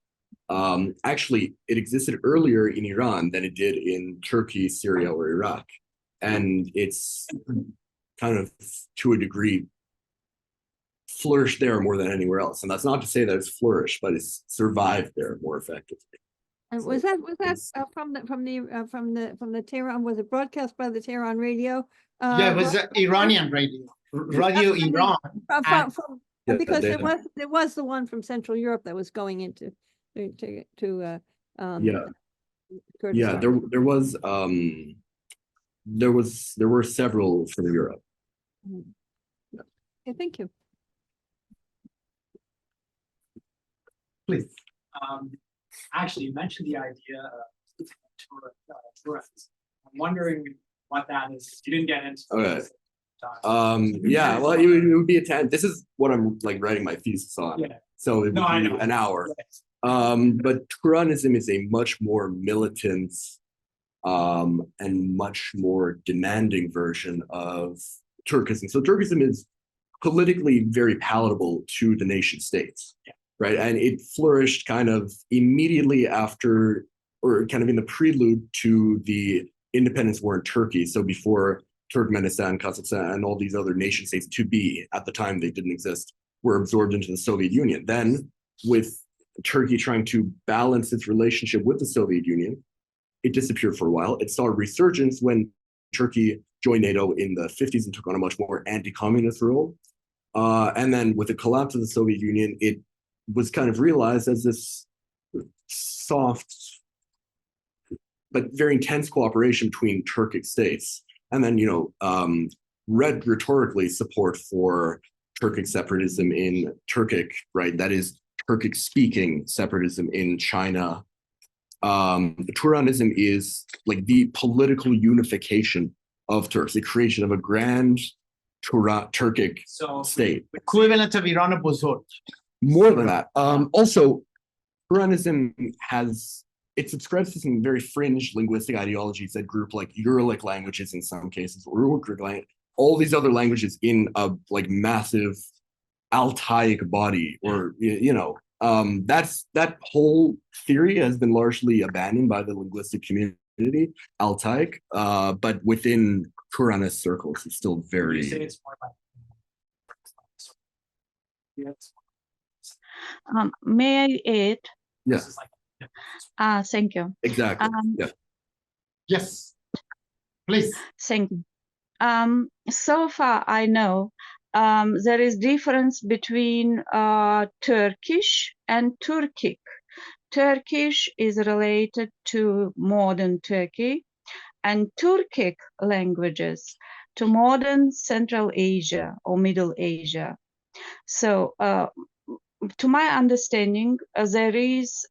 Actually, it existed earlier in Iran than it did in Turkey, Syria, or Iraq. And it's kind of, to a degree, flourished there more than anywhere else. And that's not to say that it's flourished, but it's survived there more effectively. And was that from the Tehran? Was it broadcast by the Tehran radio? Yeah, it was Iranian radio. Radio Iran. Because they there was the one from Central Europe that was going into Yeah, Kurdistan. there were several from Europe. Okay, thank you. Please. Actually, you mentioned the idea of tourists. I'm wondering what that is. You didn't get into. Okay. Yeah, well, it would be a 10. This is what I'm like writing my thesis on. Yeah. So it would be an hour. But Turanism is a much more militant and much more demanding version of Turkism. So Turkism is politically very palatable to the nation states, right? And it flourished kind of immediately after, or kind of in the prelude to the independence war in Turkey. So before Turkmenistan, Kazakhstan, and all these other nation states, to be at the time they didn't exist, were absorbed into the Soviet Union. Then, with Turkey trying to balance its relationship with the Soviet Union, it disappeared for a while. It saw a resurgence when Turkey joined NATO in the 50s and took on a much more anti-communist role. And then with the collapse of the Soviet Union, it was kind of realized as this soft but very intense cooperation between Turkic states. And then, read rhetorically support for Turkic separatism in Turkic, right? That is Turkic speaking separatism in China. Turanism is like the political unification of Turks, the creation of a grand Turkic state. Equivalent of Iran Bozorg. More than that. Also, Turanism it subscribes to some very fringe linguistic ideologies that group like Uralic languages in some cases, or Uruk, all these other languages in a like massive Altaic body, or that whole theory has been largely abandoned by the linguistic community, Altaic, but within Turanist circles, it's still very. You say it's more like. May I add? Yes. Thank you. Exactly. Yes. Please. Thank you. So far, I know there is difference between Turkish and Turkic. Turkish is related to modern Turkey, and Turkic languages to modern Central Asia or Middle Asia. So, to my understanding, there is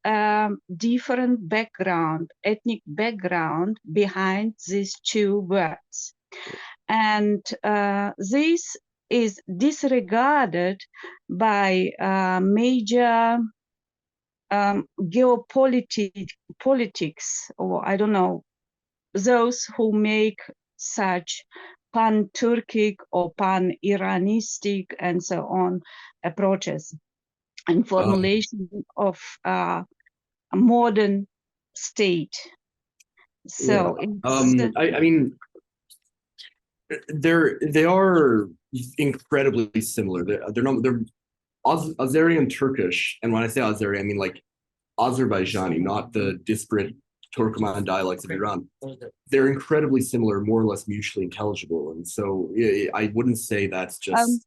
different background, ethnic background behind these two words. And this is disregarded by major politics, or I don't know, those who make such pan-Turkic or pan-Iranistic and so on approaches and formulation of a modern state. So I mean, they are incredibly similar. They're Azeri Turkish, and when I say Azeri, I mean like Azerbaijani, not the disparate Turkoman dialects of Iran. They're incredibly similar, more or less mutually intelligible, and so I wouldn't say that's just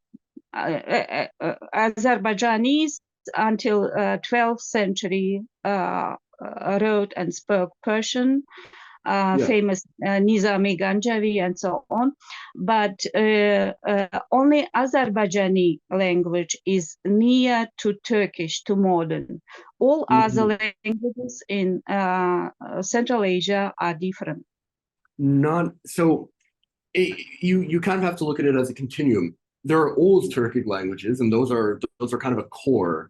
Azerbaijanis until 12th century wrote and spoke Persian, famous Nizami Ganjavi and so on, but only Azerbaijani language is near to Turkish, to modern. All other languages in Central Asia are different. Not so. You kind of have to look at it as a continuum. There are old Turkic languages, and those are kind of a core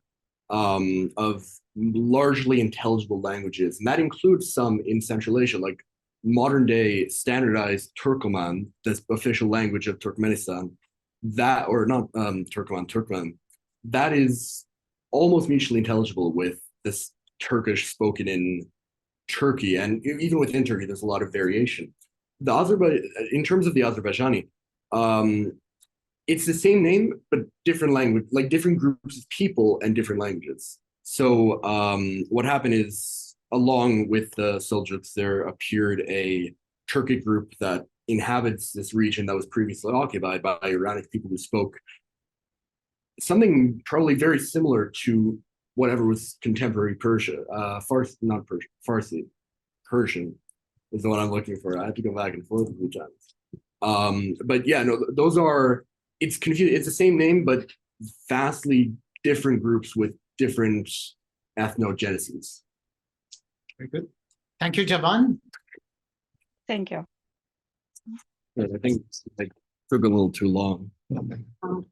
of largely intelligible languages, and that includes some in Central Asia, like modern day standardized Turkoman, the official language of Turkmenistan, that, or not Turkmen, that is almost mutually intelligible with this Turkish spoken in Turkey, and even within Turkey, there's a lot of variation. In terms of the Azerbaijani, it's the same name, but different language, like different groups of people and different languages. So what happened is, along with the Seljuks, there appeared a Turkic group that inhabits this region that was previously occupied by Iranic people who spoke something probably very similar to whatever was contemporary Persia, Farsi, Persian is the one I'm looking for. I have to go back and forth a few times. But yeah, no, those are, it's confusing. It's the same name, but vastly different groups with different ethnogenesis. Very good. Thank you, Jevan. Thank you. Yeah, I think it took a little too long. So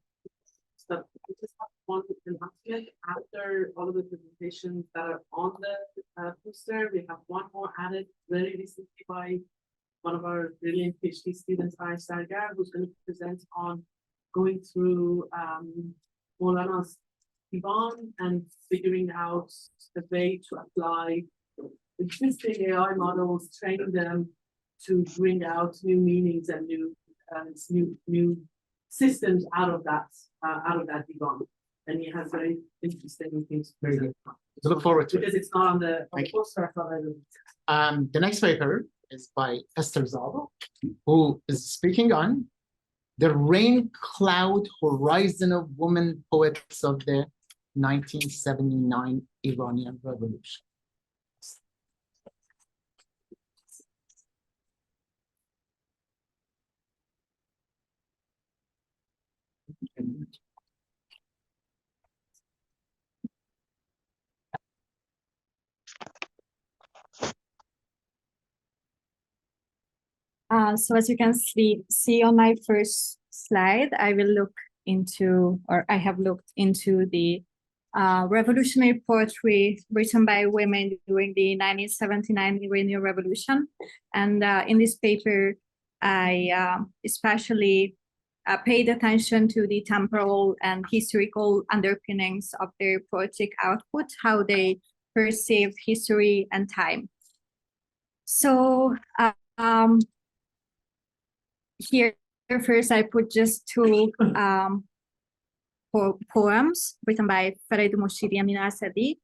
I just have one announcement. After all of the presentations that are on the poster, we have one more added very recently by one of our brilliant PhD students, Eszter, who's going to present on going through Molana's Jevan and figuring out the way to apply existing AI models, train them to bring out new meanings and new systems out of that Jevan. And he has very interesting things to present. Look forward to it. Because it's not on the poster. I thought I would. The next paper is by Eszter Szabo, who is speaking on the Raincloud horizon of women poets of the 1979 Iranian Revolution. So as you can see on my first slide, I will look into, or I have looked into the revolutionary poetry written by women during the 1979 Iranian Revolution. And in this paper, I especially paid attention to the temporal and historical underpinnings of their poetic output, how they perceived history and time. So here first I put just two poems written by Farid Moshiri and Mina Asadi,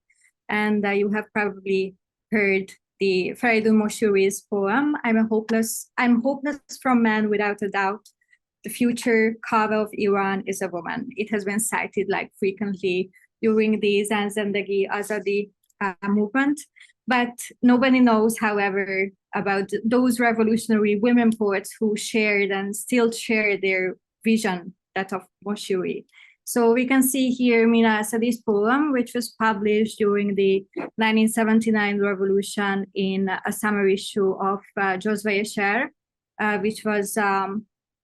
and you have probably heard the Farid Moshiri's poem, I'm hopeless from man without a doubt. The future Kaaba of Iran is a woman. It has been cited like frequently during the Zan Zendagi Azadi movement. But nobody knows, however, about those revolutionary women poets who shared and still share their vision, that of Moshiri. So we can see here Mina Asadi's poem, which was published during the 1979 revolution in a summer issue of Jozve Eszter, which was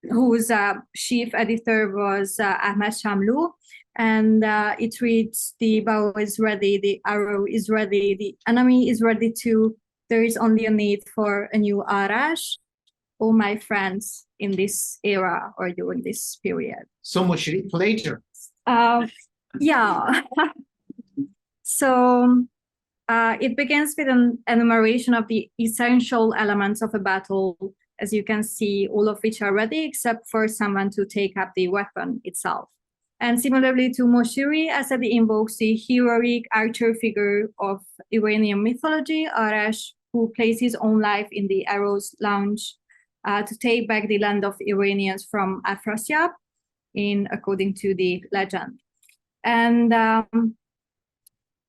whose chief editor was Ahmed Shamlu. And it reads, the bow is ready, the arrow is ready, the enemy is ready too. There is only a need for a new Arash. All my friends in this era or during this period. So Moshiri plagiarized. Yeah. So it begins with an enumeration of the essential elements of a battle, as you can see, all of which are ready except for someone to take up the weapon itself. And similarly to Moshiri, Asadi invokes the heroic archer figure of Iranian mythology, Arash, who placed his own life in the arrow's launch to take back the land of Iranians from Afrasiab, according to the legend. And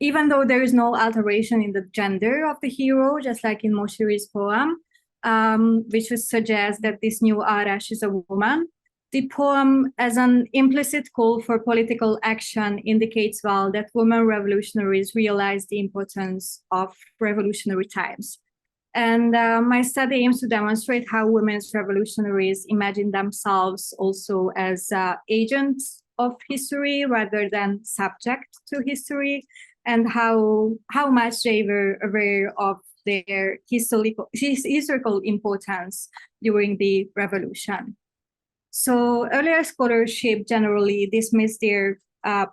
even though there is no alteration in the gender of the hero, just like in Moshiri's poem, which would suggest that this new Arash is a woman, the poem, as an implicit call for political action, indicates well that women revolutionaries realized the importance of revolutionary times. And my study aims to demonstrate how women's revolutionaries imagine themselves also as agents of history rather than subject to history, and how much they were aware of their historical importance during the revolution. So earlier scholarship generally dismissed their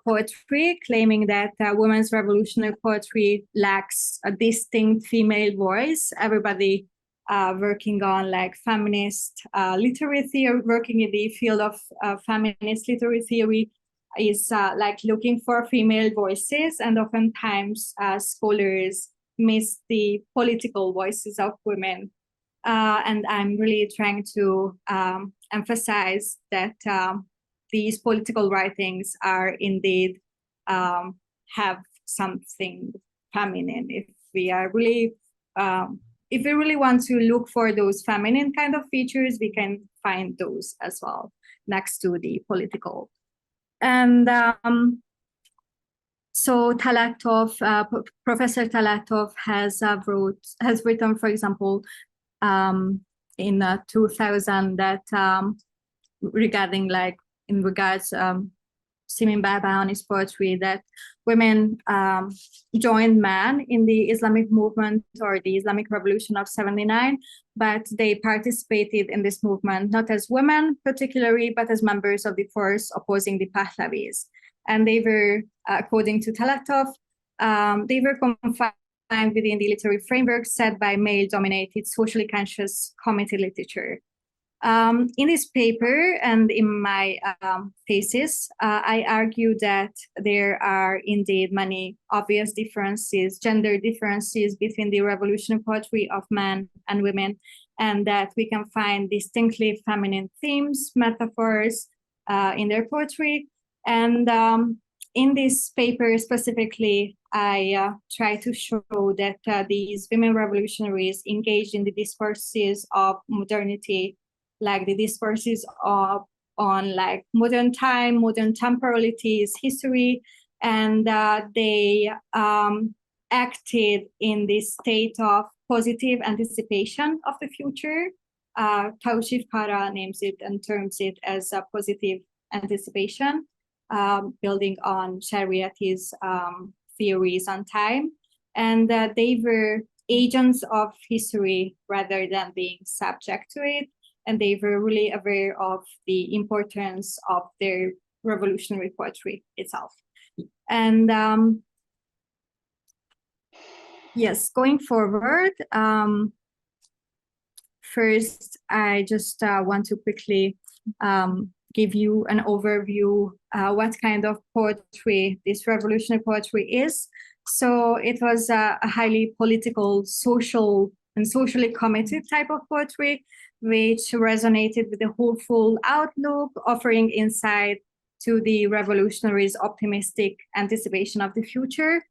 poetry, claiming that women's revolutionary poetry lacks a distinct female voice. Everybody working on like feminist literary theory, working in the field of feminist literary theory is like looking for female voices, and oftentimes scholars miss the political voices of women. And I'm really trying to emphasize that these political writings are indeed have something feminine. If we really want to look for those feminine kind of features, we can find those as well next to the political. And so Talatov, Professor Talatov has written, for example, in 2000 that regarding like in regards Simin Babahani's poetry, that women joined men in the Islamic movement or the Islamic Revolution of 79, but they participated in this movement not as women particularly, but as members of the force opposing the Pahlavis. And they were, according to Talatov, they were confined within the literary framework set by male-dominated, socially conscious committee literature. In this paper and in my thesis, I argue that there are indeed many obvious differences, gender differences between the revolutionary poetry of men and women, and that we can find distinctly feminine themes, metaphors in their poetry. And in this paper specifically, I try to show that these women revolutionaries engaged in the discourses of modernity, like the discourses on like modern time, modern temporalities, history, and they acted in this state of positive anticipation of the future. Taushif Kara names it and terms it as a positive anticipation, building on Shariati's theories on time. And they were agents of history rather than being subject to it. And they were really aware of the importance of their revolutionary poetry itself. And yes, going forward, first, I just want to quickly give you an overview what kind of poetry this revolutionary poetry is. So it was a highly political, social, and socially committed type of poetry, which resonated with the hopeful outlook, offering insight to the revolutionaries' optimistic anticipation of the future.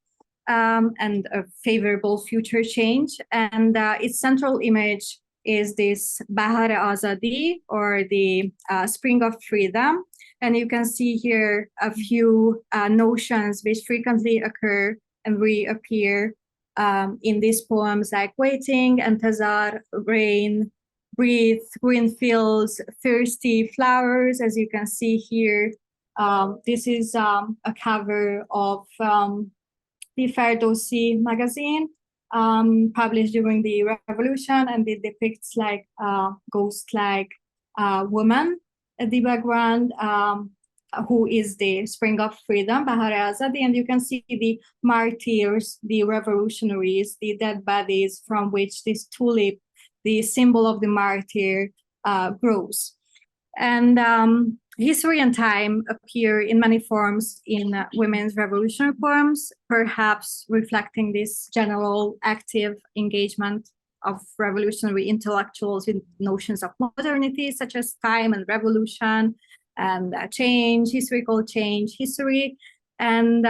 and a favorable future change. And its central image is this Bahar Azadi, or the Spring of Freedom. And you can see here a few notions which frequently occur and reappear in these poems, like waiting, Antazar, rain, breathe, green fields, thirsty flowers. As you can see here, this is a cover of the Ferdowsi magazine, published during the revolution, and it depicts like a ghost-like woman at the background, who is the Spring of Freedom, Bahar Azadi, and you can see the martyrs, the revolutionaries, the dead bodies from which this tulip, the symbol of the martyr, grows. And history and time appear in many forms in women's revolutionary poems, perhaps reflecting this general active engagement of revolutionary intellectuals with notions of modernity, such as time and revolution and change, historical change, history. And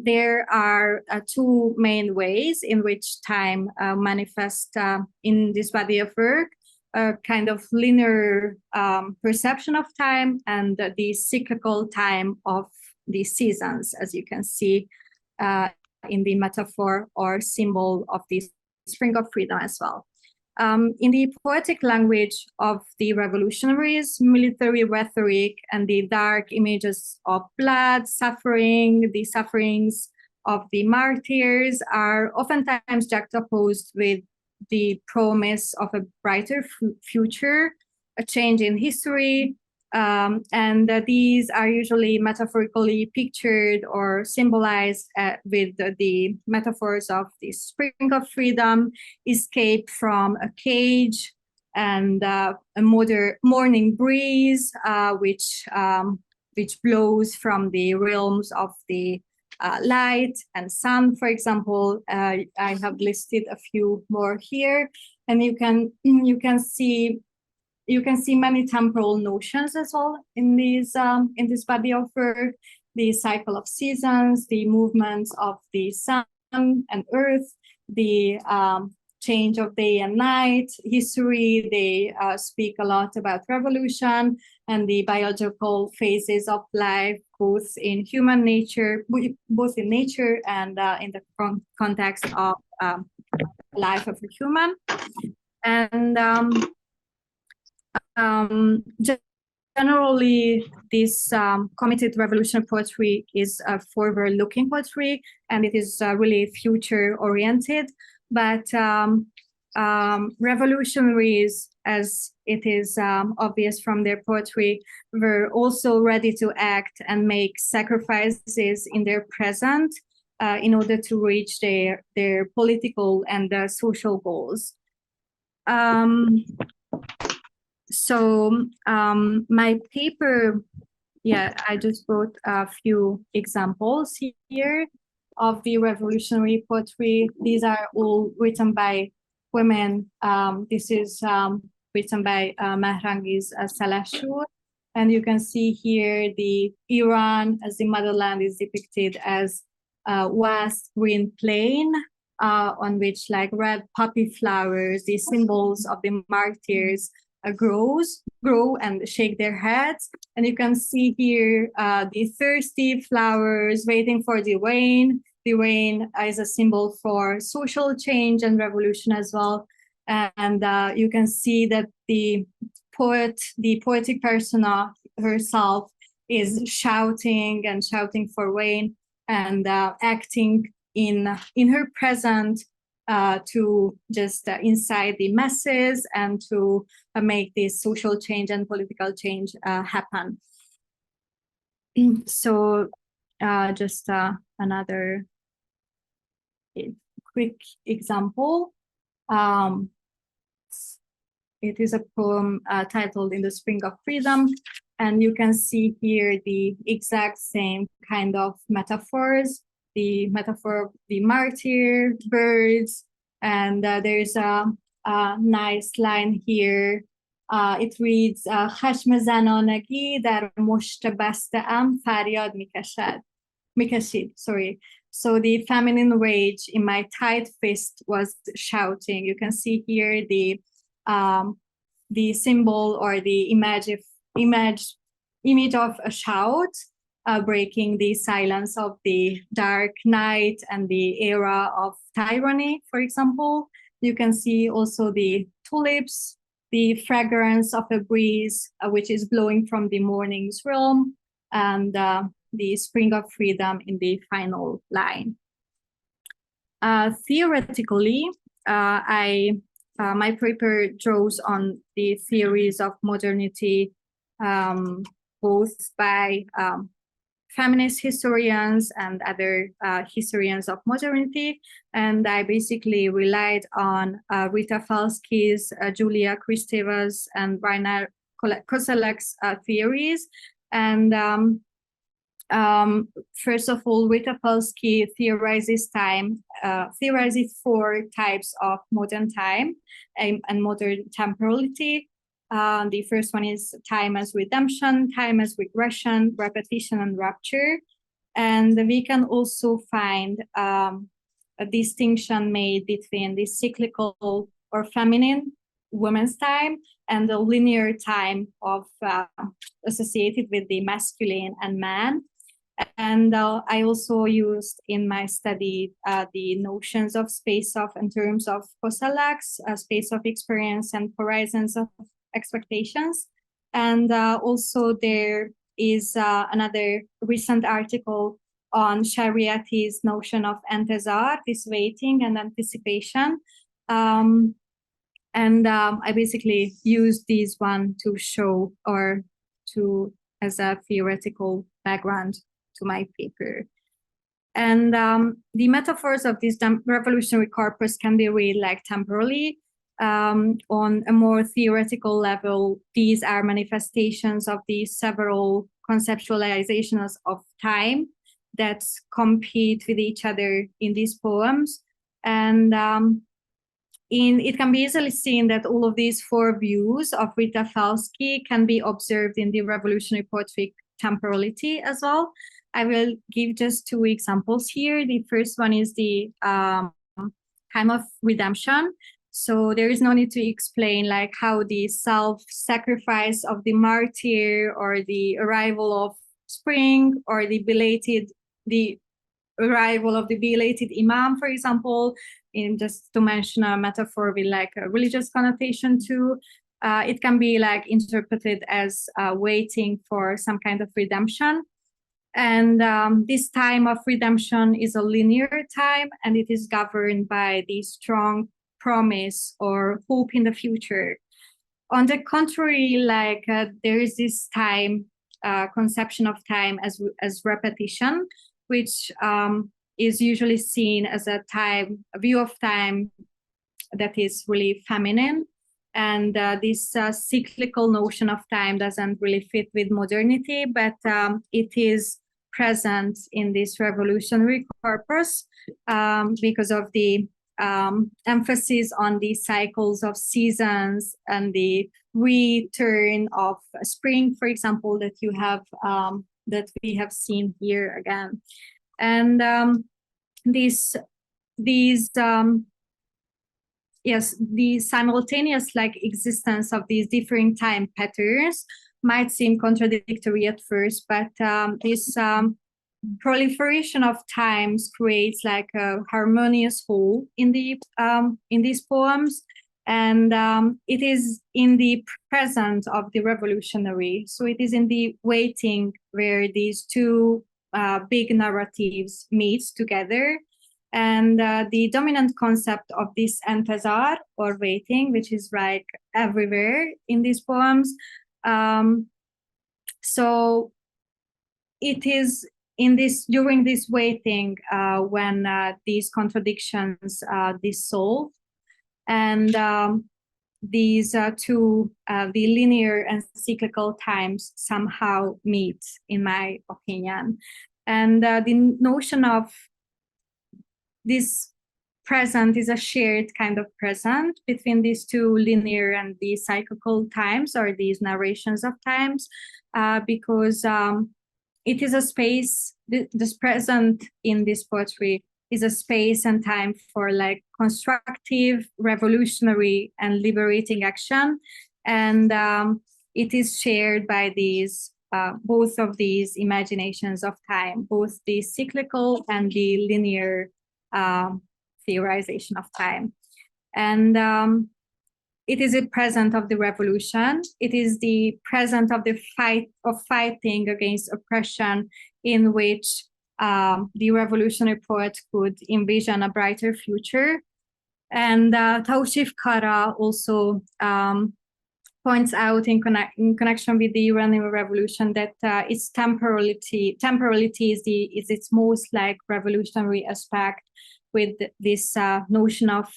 there are two main ways in which time manifests in this body of work: a kind of linear perception of time, and the cyclical time of the seasons, as you can see in the metaphor or symbol of the Spring of Freedom as well. In the poetic language of the revolutionaries, military rhetoric and the dark images of blood, suffering, the sufferings of the martyrs are oftentimes juxtaposed with the promise of a brighter future, a change in history, and these are usually metaphorically pictured or symbolized with the metaphors of the Spring of Freedom, escape from a cage, and a morning breeze, which blows from the realms of the light and sun, for example. I have listed a few more here, and you can see many temporal notions as well in these in this body of work: the cycle of seasons, the movements of the sun and earth, the change of day and night, history. They speak a lot about revolution and the biological phases of life, both in human nature, both in nature and in the context of life of a human. And generally, this committed revolutionary poetry is a forward-looking poetry, and it is really future-oriented. But revolutionaries, as it is obvious from their poetry, were also ready to act and make sacrifices in their present in order to reach their political and social goals. So my paper, I just wrote a few examples here of the revolutionary poetry. These are all written by women. This is written by Mehrangiz Salashur. And you can see here the Iran as the motherland is depicted as a vast green plain on which like red poppy flowers, the symbols of the martyrs, grow and shake their heads. And you can see here the thirsty flowers waiting for the rain. The rain is a symbol for social change and revolution as well. And you can see that the poetic persona herself is shouting for rain and acting in her present to just incite the masses and to make this social change and political change happen. So just another quick example. It is a poem titled In the Spring of Freedom, and you can see here the exact same kind of metaphors. The metaphor of the martyr, birds, and there's a nice line here. It reads, خشم زنانگی در مشت بسته ام فریاد میکشید. So the feminine rage in my tight fist was shouting. You can see here the symbol or the image of a shout, breaking the silence of the dark night and the era of tyranny, for example. You can see also the tulips, the fragrance of a breeze, which is blowing from the morning's realm, and the spring of freedom in the final line. Theoretically, my paper draws on the theories of modernity, both by feminist historians and other historians of modernity. And I basically relied on Rita Falski's, Julia Kristeva's, and Rainer Koselleck's theories. And first of all, Rita Falski theorizes four types of modern time and modern temporality. The first one is time as redemption, time as regression, repetition, and rupture. And we can also find a distinction made between the cyclical or feminine women's time and the linear time of associated with the masculine and man. And I also used in my study the notions of space of, in terms of Koselleck's, space of experience and horizons of expectations. And also there is another recent article on Shariati's notion of intezar, this waiting and anticipation. I basically used these one to show or to as a theoretical background to my paper. And the metaphors of this revolutionary corpus can be read like temporally. On a more theoretical level, these are manifestations of the several conceptualizations of time that compete with each other in these poems. And it can be easily seen that all of these four views of Rita Falski can be observed in the revolutionary poetic temporality as well. I will give just two examples here. The first one is the time of redemption. So there is no need to explain like how the self-sacrifice of the martyr or the arrival of spring or the arrival of the belated imam, for example, in just to mention a metaphor with like a religious connotation too, it can be like interpreted as waiting for some kind of redemption. And this time of redemption is a linear time, and it is governed by the strong promise or hope in the future. On the contrary, like there is this time, conception of time as repetition, which is usually seen as a view of time that is really feminine. And this cyclical notion of time doesn't really fit with modernity, but it is present in this revolutionary corpus because of the emphasis on the cycles of seasons and the return of spring, for example, that you have that we have seen here again. And the simultaneous like existence of these differing time patterns might seem contradictory at first, but this proliferation of times creates like a harmonious whole in these poems, and it is in the present of the revolutionary. So it is in the waiting where these two big narratives meet together. And the dominant concept of this intezar or waiting, which is like everywhere in these poems. So it is during this waiting when these contradictions dissolve, and these two, the linear and cyclical times somehow meet, in my opinion. And the notion of this present is a shared kind of present between these two linear and the cyclical times, or these narrations of times, because it is a space this present in this poetry is a space and time for like constructive, revolutionary, and liberating action. And it is shared by these both of these imaginations of time, both the cyclical and the linear theorization of time. And it is a present of the revolution. It is the present of the fighting against oppression, in which the revolutionary poet could envision a brighter future. And Tawsif Kara also points out in connection with the Iranian Revolution that its temporality is its most like revolutionary aspect, with this notion of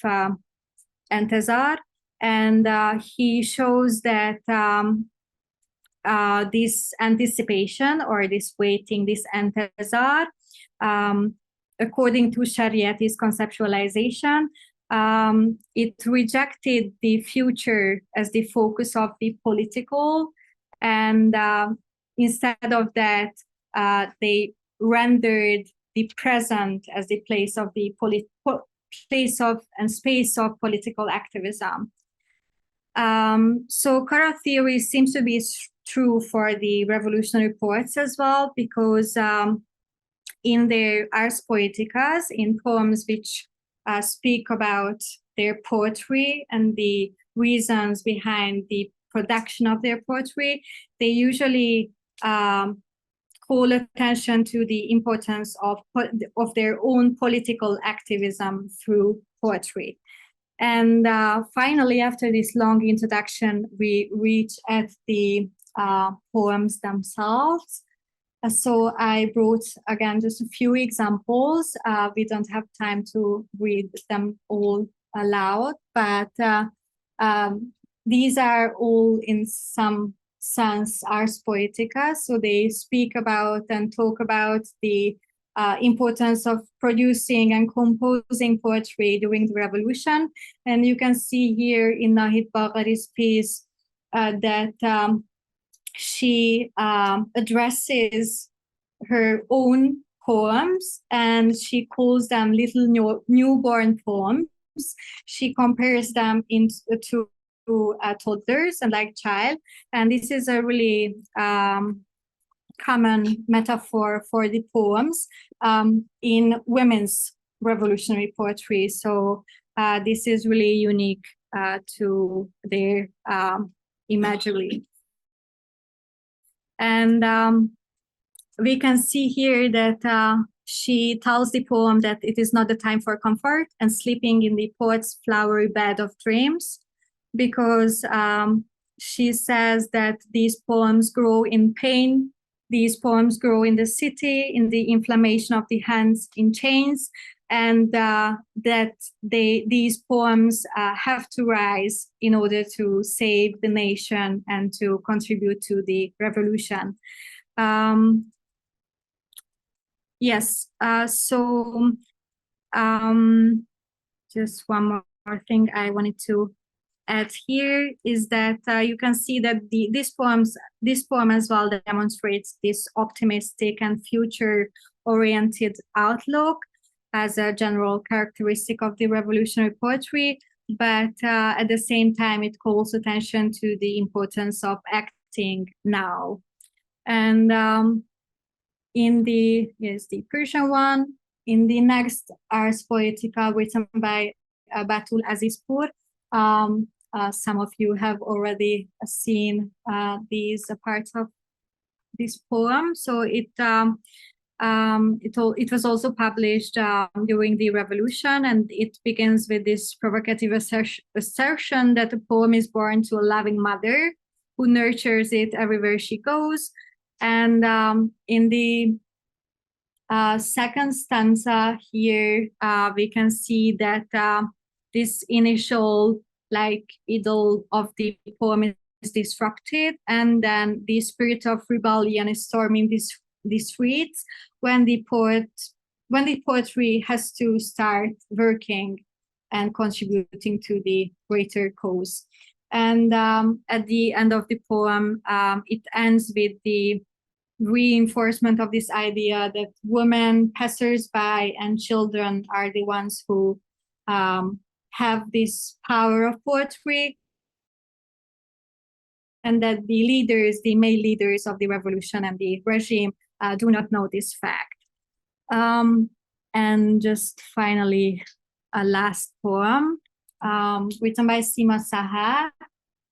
intezar. And he shows that this anticipation, or this waiting, this intezar, according to Shariati's conceptualization, it rejected the future as the focus of the political, and instead of that, they rendered the present as the place of the space of political activism. So Kara theory seems to be true for the revolutionary poets as well, because in their Ars Poeticas, in poems which speak about their poetry and the reasons behind the production of their poetry, they usually call attention to the importance of their own political activism through poetry. And finally, after this long introduction, we reach at the poems themselves. So I brought, again, just a few examples. We don't have time to read them all aloud, but these are all in some sense Ars Poetica. So they speak about and talk about the importance of producing and composing poetry during the revolution. And you can see here in Nahid Baghari's piece that she addresses her own poems, and she calls them little newborn poems. She compares them to toddlers and like child, and this is a really common metaphor for the poems in women's revolutionary poetry. So this is really unique to their imagery. And we can see here that she tells the poem that it is not the time for comfort and sleeping in the poet's flowery bed of dreams, because she says that these poems grow in pain, these poems grow in the city, in the inflammation of the hands in chains, and that these poems have to rise in order to save the nation and to contribute to the revolution. Yes, so just one more thing I wanted to add here is that you can see that this poem as well demonstrates this optimistic and future-oriented outlook as a general characteristic of the revolutionary poetry, but at the same time it calls attention to the importance of acting now. And in the Persian one, in the next Ars Poetica written by Batul Azizpur, some of you have already seen these parts of this poem. So it was also published during the revolution, and it begins with this provocative assertion that the poem is born to a loving mother who nurtures it everywhere she goes. And in the second stanza here, we can see that this initial idyll of the poem is disrupted, and then the spirit of rebellion is storming the streets when the poetry has to start working and contributing to the greater cause. And at the end of the poem, it ends with the reinforcement of this idea that women, passersby, and children are the ones who have this power of poetry, and that the leaders, the male leaders of the revolution and the regime do not know this fact. And just finally, a last poem written by Sima Sahar.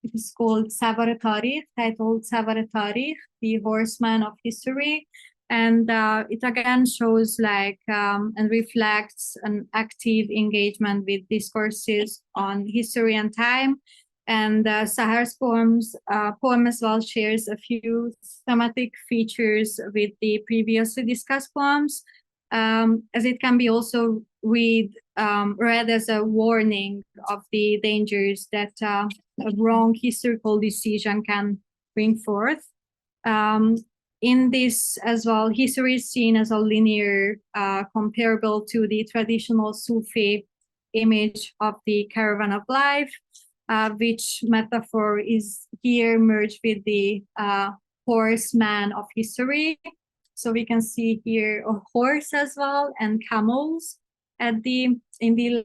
It is called Savar Tarikh, titled Savar Tarikh, the Horseman of History. And it again shows like and reflects an active engagement with discourses on history and time. And Sahar's poem as well shares a few thematic features with the previously discussed poems, as it can be also read as a warning of the dangers that a wrong historical decision can bring forth. In this as well, history is seen as a linear, comparable to the traditional Sufi image of the caravan of life, which metaphor is here merged with the horseman of history. So we can see here a horse as well and camels in the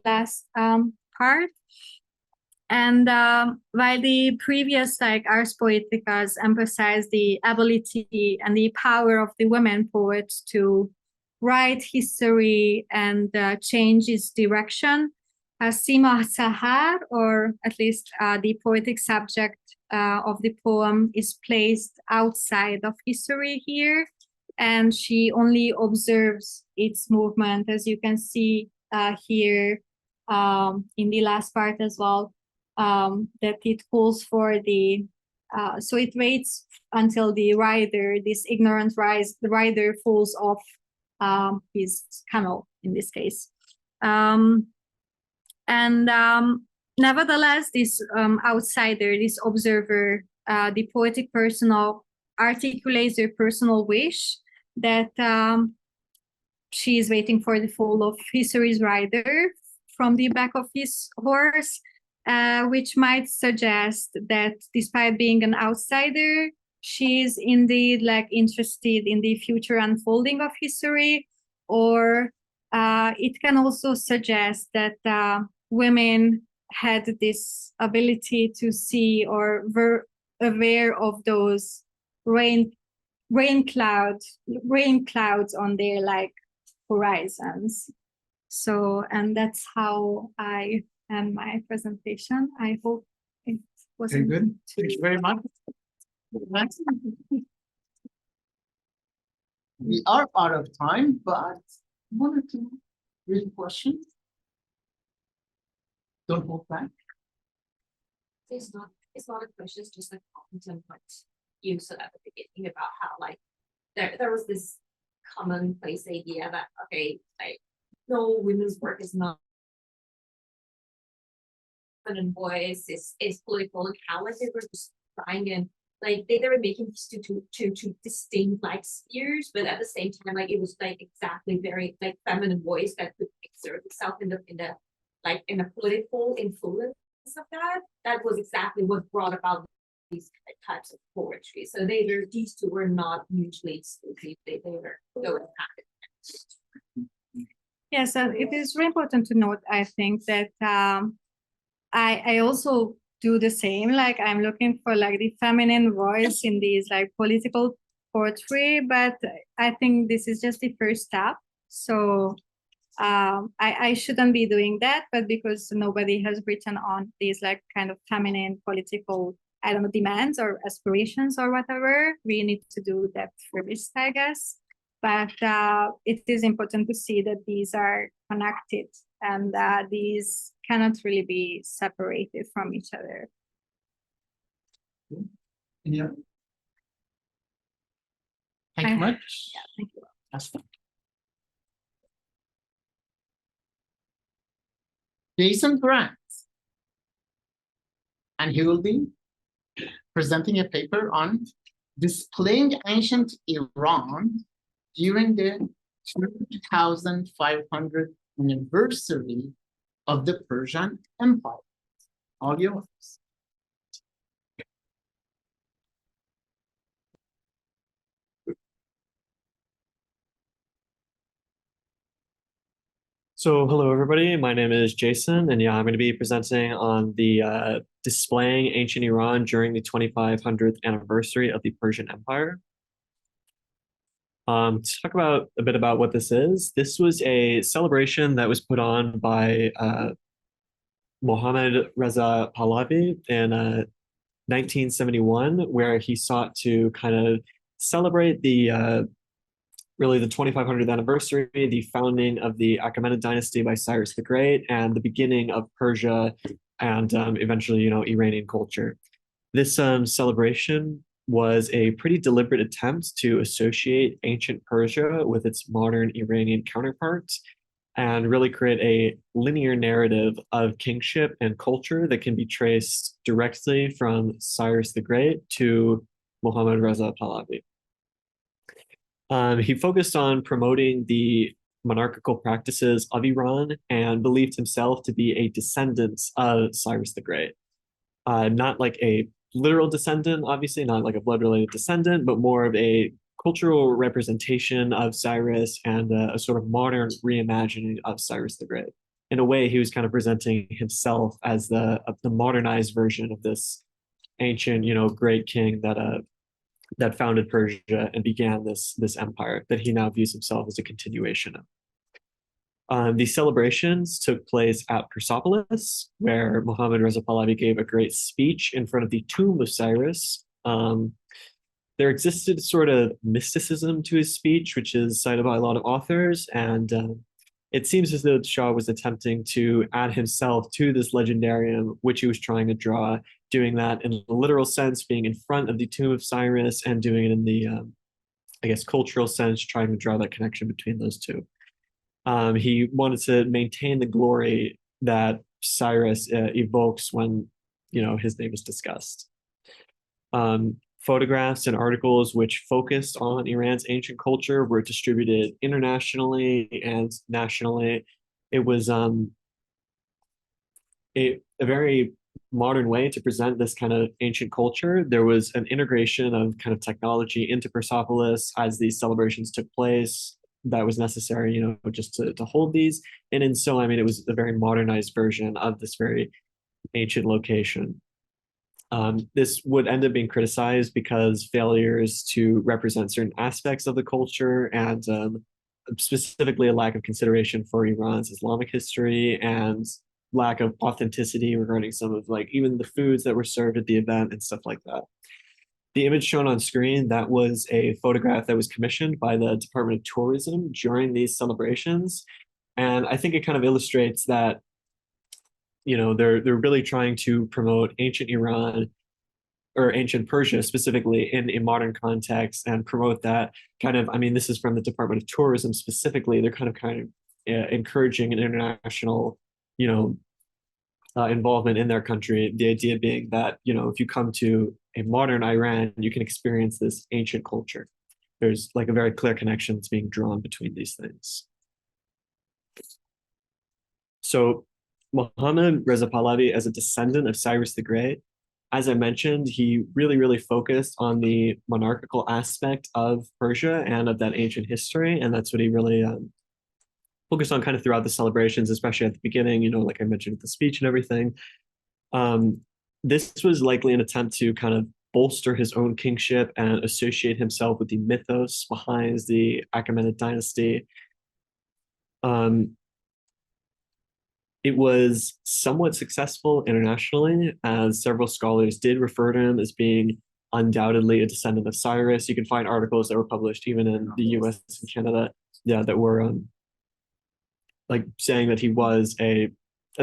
last part. And while the previous Ars Poeticas emphasize the ability and the power of the women poets to write history and change its direction, Sima Sahar, or at least the poetic subject of the poem, is placed outside of history here, and she only observes its movement, as you can see here in the last part as well. That it calls for the, so it waits until the rider, this ignorant rider falls off his camel in this case. Nevertheless, this outsider, this observer, the poetic personal articulates their personal wish that she is waiting for the fall of history's rider from the back of his horse. Which might suggest that despite being an outsider, she is indeed interested in the future unfolding of history, or it can also suggest that women had this ability to see or were aware of those rain clouds on their horizons. So, and that's how I end my presentation. I hope it wasn't very good. Thank you very much. We are out of time, but one or two real questions. Don't hold back. It's not a question, it's just comment what you said at the beginning about how there was this commonplace idea that no, women's work is not and boys is political, and how they were just trying and they were making these two distinct spheres, but at the same time it was exactly very feminine voice that could exert itself in the political influence of that. That was exactly what brought about these types of poetry. So these two were not mutually exclusive. They were going hand. Yes, it is very important to note, I think, that I also do the same. I'm looking for the feminine voice in these political poetry, but I think this is just the first step. So I shouldn't be doing that, but because nobody has written on these kind of feminine political, I don't know, demands or aspirations or whatever, we need to do that first, I guess. But it is important to see that these are connected and these cannot really be separated from each other. Yeah. Thank you much. Yeah, thank you. That's fine. Jason Grant, and he will be presenting a paper on displaying ancient Iran during the 2500th anniversary of the Persian Empire. All yours. So hello everybody, my name is Jason, and yeah, I'm going to be presenting on the displaying ancient Iran during the 2500th anniversary of the Persian Empire. To talk about a bit about what this is, this was a celebration that was put on by Mohammad Reza Pahlavi in 1971, where he sought to kind of celebrate the really the 2500th anniversary, the founding of the Achaemenid dynasty by Cyrus the Great, and the beginning of Persia and eventually, Iranian culture. This celebration was a pretty deliberate attempt to associate ancient Persia with its modern Iranian counterparts and really create a linear narrative of kingship and culture that can be traced directly from Cyrus the Great to Mohammad Reza Pahlavi. He focused on promoting the monarchical practices of Iran and believed himself to be a descendant of Cyrus the Great. Not like a literal descendant, obviously, not like a blood-related descendant, but more of a cultural representation of Cyrus and a sort of modern reimagining of Cyrus the Great. In a way, he was kind of presenting himself as the modernized version of this ancient, great king that founded Persia and began this empire that he now views himself as a continuation of. These celebrations took place at Persepolis, where Mohammad Reza Pahlavi gave a great speech in front of the tomb of Cyrus. There existed sort of mysticism to his speech, which is cited by a lot of authors, and it seems as though the Shah was attempting to add himself to this legendarium, which he was trying to draw, doing that in a literal sense, being in front of the tomb of Cyrus, and doing it in the, cultural sense, trying to draw that connection between those two. He wanted to maintain the glory that Cyrus evokes when, his name is discussed. Photographs and articles which focused on Iran's ancient culture were distributed internationally and nationally. It was a very modern way to present this kind of ancient culture. There was an integration of kind of technology into Persepolis as these celebrations took place. That was necessary, just to hold these. And in so, it was a very modernized version of this very ancient location. This would end up being criticized because failures to represent certain aspects of the culture and specifically a lack of consideration for Iran's Islamic history and lack of authenticity regarding some of even the foods that were served at the event and stuff like that. The image shown on screen, that was a photograph that was commissioned by the Department of Tourism during these celebrations. And I think it kind of illustrates that, they're really trying to promote ancient Iran or ancient Persia specifically in a modern context and promote that kind of, this is from the Department of Tourism specifically, they're kind of encouraging an international, involvement in their country. The idea being that, if you come to a modern Iran, you can experience this ancient culture. There's a very clear connection that's being drawn between these things. So Mohammad Reza Pahlavi, as a descendant of Cyrus the Great, as I mentioned, he really, really focused on the monarchical aspect of Persia and of that ancient history. And that's what he really focused on kind of throughout the celebrations, especially at the beginning, like I mentioned with the speech and everything. This was likely an attempt to kind of bolster his own kingship and associate himself with the mythos behind the Achaemenid dynasty. It was somewhat successful internationally, as several scholars did refer to him as being undoubtedly a descendant of Cyrus. You can find articles that were published even in the US and Canada, that were saying that he was a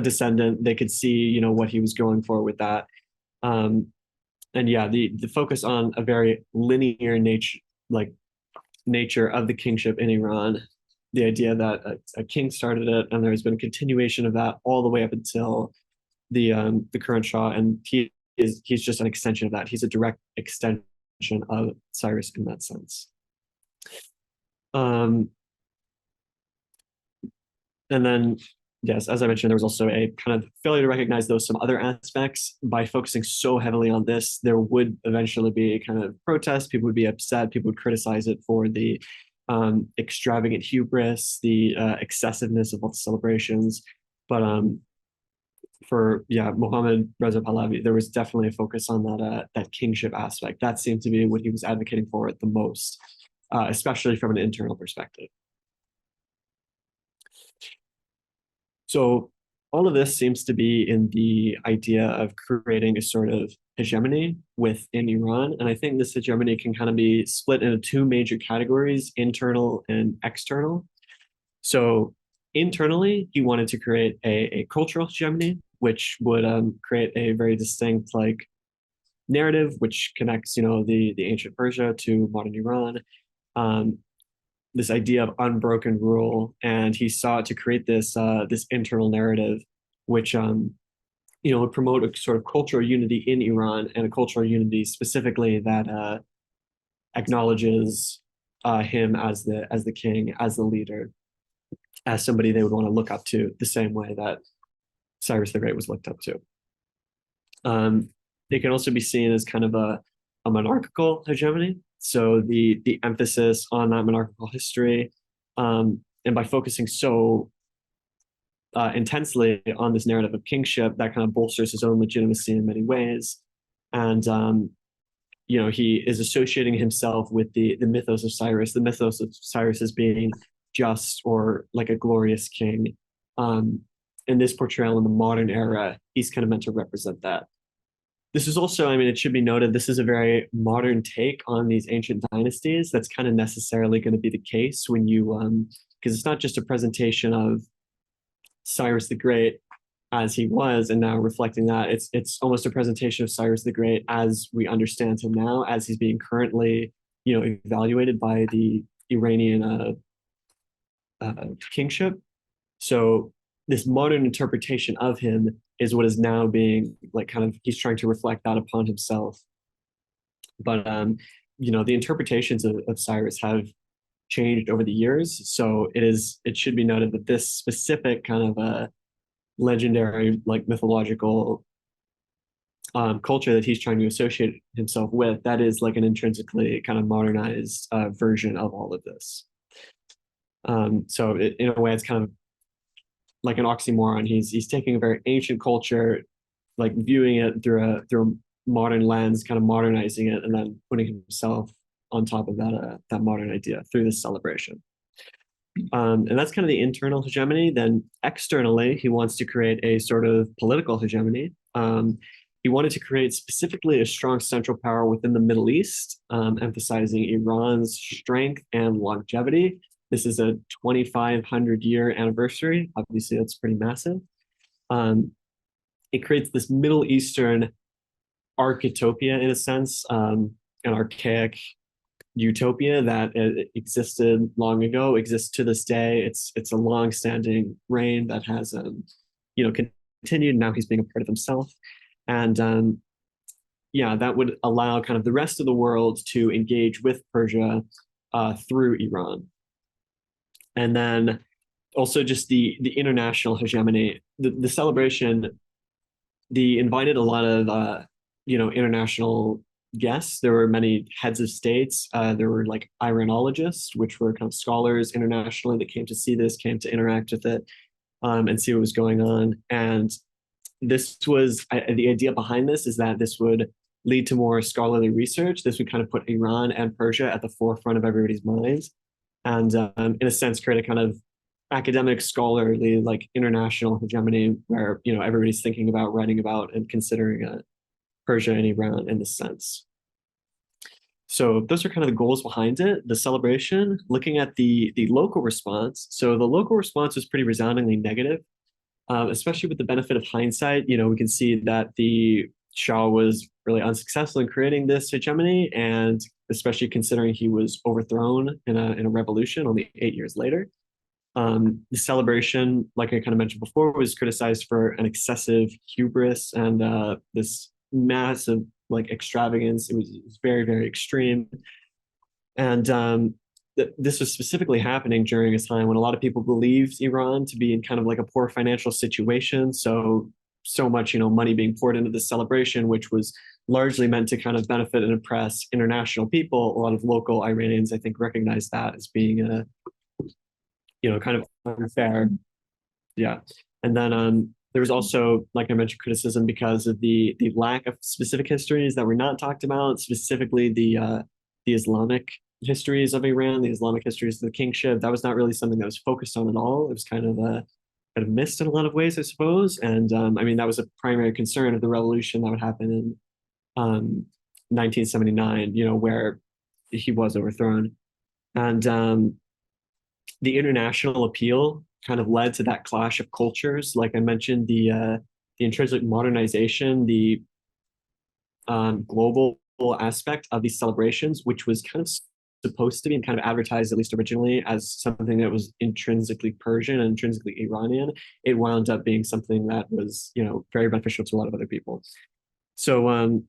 descendant. They could see, what he was going for with that. And yeah, the focus on a very linear nature of the kingship in Iran, the idea that a king started it and there's been a continuation of that all the way up until the current Shah, and he's just an extension of that. He's a direct extension of Cyrus in that sense. And then, yes, as I mentioned, there was also a kind of failure to recognize some other aspects. By focusing so heavily on this, there would eventually be a kind of protest. People would be upset. People would criticize it for the extravagant hubris, the excessiveness of all the celebrations. But for Mohammad Reza Pahlavi, there was definitely a focus on that kingship aspect. That seemed to be what he was advocating for the most, especially from an internal perspective. So all of this seems to be in the idea of creating a sort of hegemony within Iran. And I think this hegemony can kind of be split into two major categories, internal and external. So internally, he wanted to create a cultural hegemony, which would create a very distinct narrative, which connects, the ancient Persia to modern Iran. This idea of unbroken rule, and he sought to create this internal narrative, which would promote a sort of cultural unity in Iran, and a cultural unity specifically that acknowledges him as the king, as the leader, as somebody they would want to look up to, the same way that Cyrus the Great was looked up to. It can also be seen as kind of a monarchical hegemony. So the emphasis on that monarchical history, and by focusing so intensely on this narrative of kingship, that kind of bolsters his own legitimacy in many ways. And he is associating himself with the mythos of Cyrus, the mythos of Cyrus as being just or like a glorious king. In this portrayal in the modern era, he's kind of meant to represent that. This is also, it should be noted, this is a very modern take on these ancient dynasties. That's kind of necessarily going to be the case when you, because it's not just a presentation of Cyrus the Great as he was and now reflecting that. It's almost a presentation of Cyrus the Great as we understand him now, as he's being currently, evaluated by the Iranian kingship. So this modern interpretation of him is what is now being he's trying to reflect that upon himself. But the interpretations of Cyrus have changed over the years. So it should be noted that this specific kind of legendary, mythological culture that he's trying to associate himself with, that is an intrinsically kind of modernized version of all of this. So in a way, it's kind of like an oxymoron. He's taking a very ancient culture, viewing it through a modern lens, kind of modernizing it, and then putting himself on top of that modern idea through this celebration. And that's kind of the internal hegemony. Then externally, he wants to create a sort of political hegemony. He wanted to create specifically a strong central power within the Middle East, emphasizing Iran's strength and longevity. This is a 2,500-year anniversary. Obviously, that's pretty massive. It creates this Middle Eastern architopia, in a sense, an archaic utopia that existed long ago, exists to this day. It's a long-standing reign that has, continued. Now he's being a part of himself. And that would allow kind of the rest of the world to engage with Persia through Iran. And then also just the international hegemony, the celebration, they invited a lot of, international guests. There were many heads of states. There were Iranologists, which were kind of scholars internationally that came to see this, came to interact with it and see what was going on. And this was, the idea behind this is that this would lead to more scholarly research. This would kind of put Iran and Persia at the forefront of everybody's minds. And in a sense, create a kind of academic, scholarly, international hegemony where, everybody's thinking about, writing about, and considering Persia and Iran in this sense. So those are kind of the goals behind it. The celebration, looking at the local response. So the local response was pretty resoundingly negative, especially with the benefit of hindsight. We can see that the Shah was really unsuccessful in creating this hegemony, and especially considering he was overthrown in a revolution only 8 years later. The celebration, like I kind of mentioned before, was criticized for an excessive hubris and this massive extravagance. It was very, very extreme. And this was specifically happening during a time when a lot of people believed Iran to be in kind of a poor financial situation. So so much, money being poured into this celebration, which was largely meant to kind of benefit and impress international people. A lot of local Iranians, I think, recognize that as being a, kind of unfair. Yeah. And then there was also, like I mentioned, criticism because of the lack of specific histories that were not talked about, specifically the Islamic histories of Iran, the Islamic histories of the kingship. That was not really something that was focused on at all. It was kind of missed in a lot of ways, I suppose. And I mean, that was a primary concern of the revolution that would happen in 1979, where he was overthrown. And the international appeal kind of led to that clash of cultures. Like I mentioned, the intrinsic modernization, the global aspect of these celebrations, which was kind of supposed to be and kind of advertised, at least originally, as something that was intrinsically Persian and intrinsically Iranian, it wound up being something that was, very beneficial to a lot of other people. So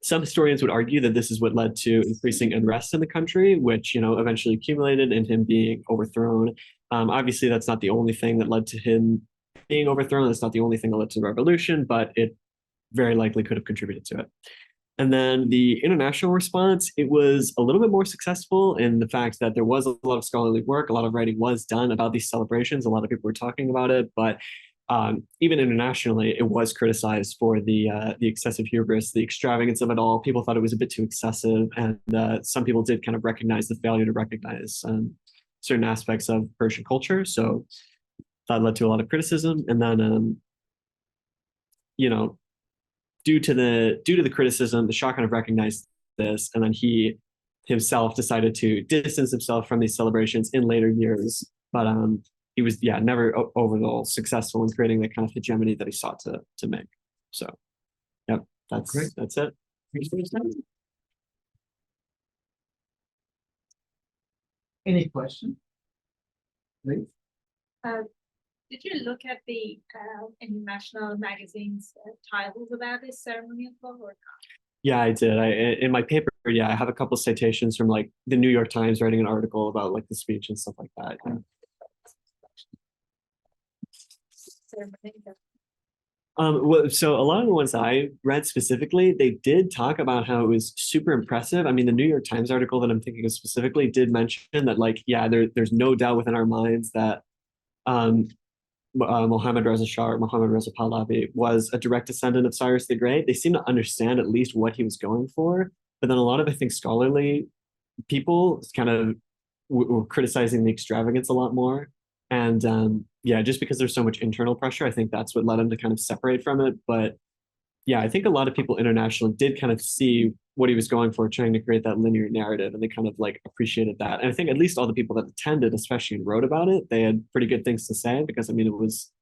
some historians would argue that this is what led to increasing unrest in the country, which, eventually accumulated in him being overthrown. Obviously, that's not the only thing that led to him being overthrown. That's not the only thing that led to the revolution, but it very likely could have contributed to it. And then the international response, it was a little bit more successful in the fact that there was a lot of scholarly work, a lot of writing was done about these celebrations. A lot of people were talking about it, but even internationally, it was criticized for the excessive hubris, the extravagance of it all. People thought it was a bit too excessive, and some people did kind of recognize the failure to recognize certain aspects of Persian culture. So that led to a lot of criticism. And then, due to the criticism, the Shah kind of recognized this, and then he himself decided to distance himself from these celebrations in later years. But he was, never overall successful in creating the kind of hegemony that he sought to make. So, that's Great. That's it. Any question? Please. Did you look at the international magazines titles about this ceremony at all, or not? Yeah, I did. In my paper, I have a couple of citations from like the New York Times writing an article about like the speech and stuff like that. Yeah. So a lot of the ones I read specifically, they did talk about how it was super impressive. I mean, the New York Times article that I'm thinking of specifically did mention that, like, there's no doubt within our minds that Mohammad Reza Shah or Mohammad Reza Pahlavi was a direct descendant of Cyrus the Great. They seem to understand at least what he was going for, but then a lot of, I think, scholarly people kind of were criticizing the extravagance a lot more. And just because there's so much internal pressure, I think that's what led him to kind of separate from it. But yeah, I think a lot of people internationally did kind of see what he was going for, trying to create that linear narrative, and they kind of like appreciated that. And I think at least all the people that attended, especially and wrote about it, they had pretty good things to say, because I mean, it was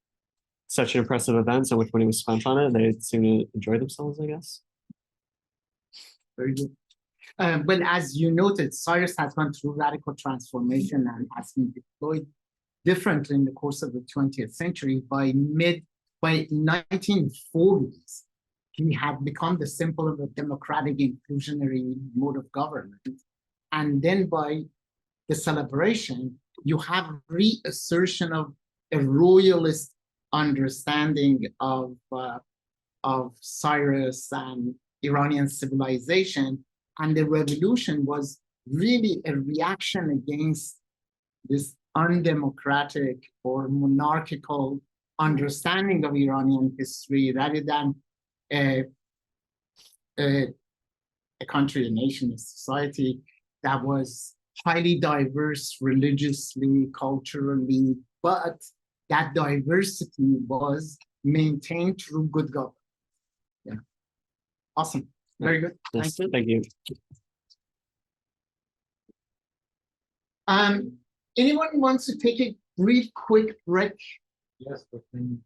such an impressive event, so much money was spent on it, and they seemed to enjoy themselves, I guess. Very good. But as you noted, Cyrus has gone through radical transformation and has been deployed differently in the course of the 20th century. By 1940s, he had become the symbol of a democratic, inclusionary mode of government. And then by the celebration, you have reassertion of a royalist understanding of Cyrus and Iranian civilization. And the revolution was really a reaction against this undemocratic or monarchical understanding of Iranian history, rather than a country, a nation, a society that was highly diverse religiously, culturally, but that diversity was maintained through good governance. Yeah. Awesome. Very good. Yes, thank you. Anyone wants to take a brief, quick break? Yes, but then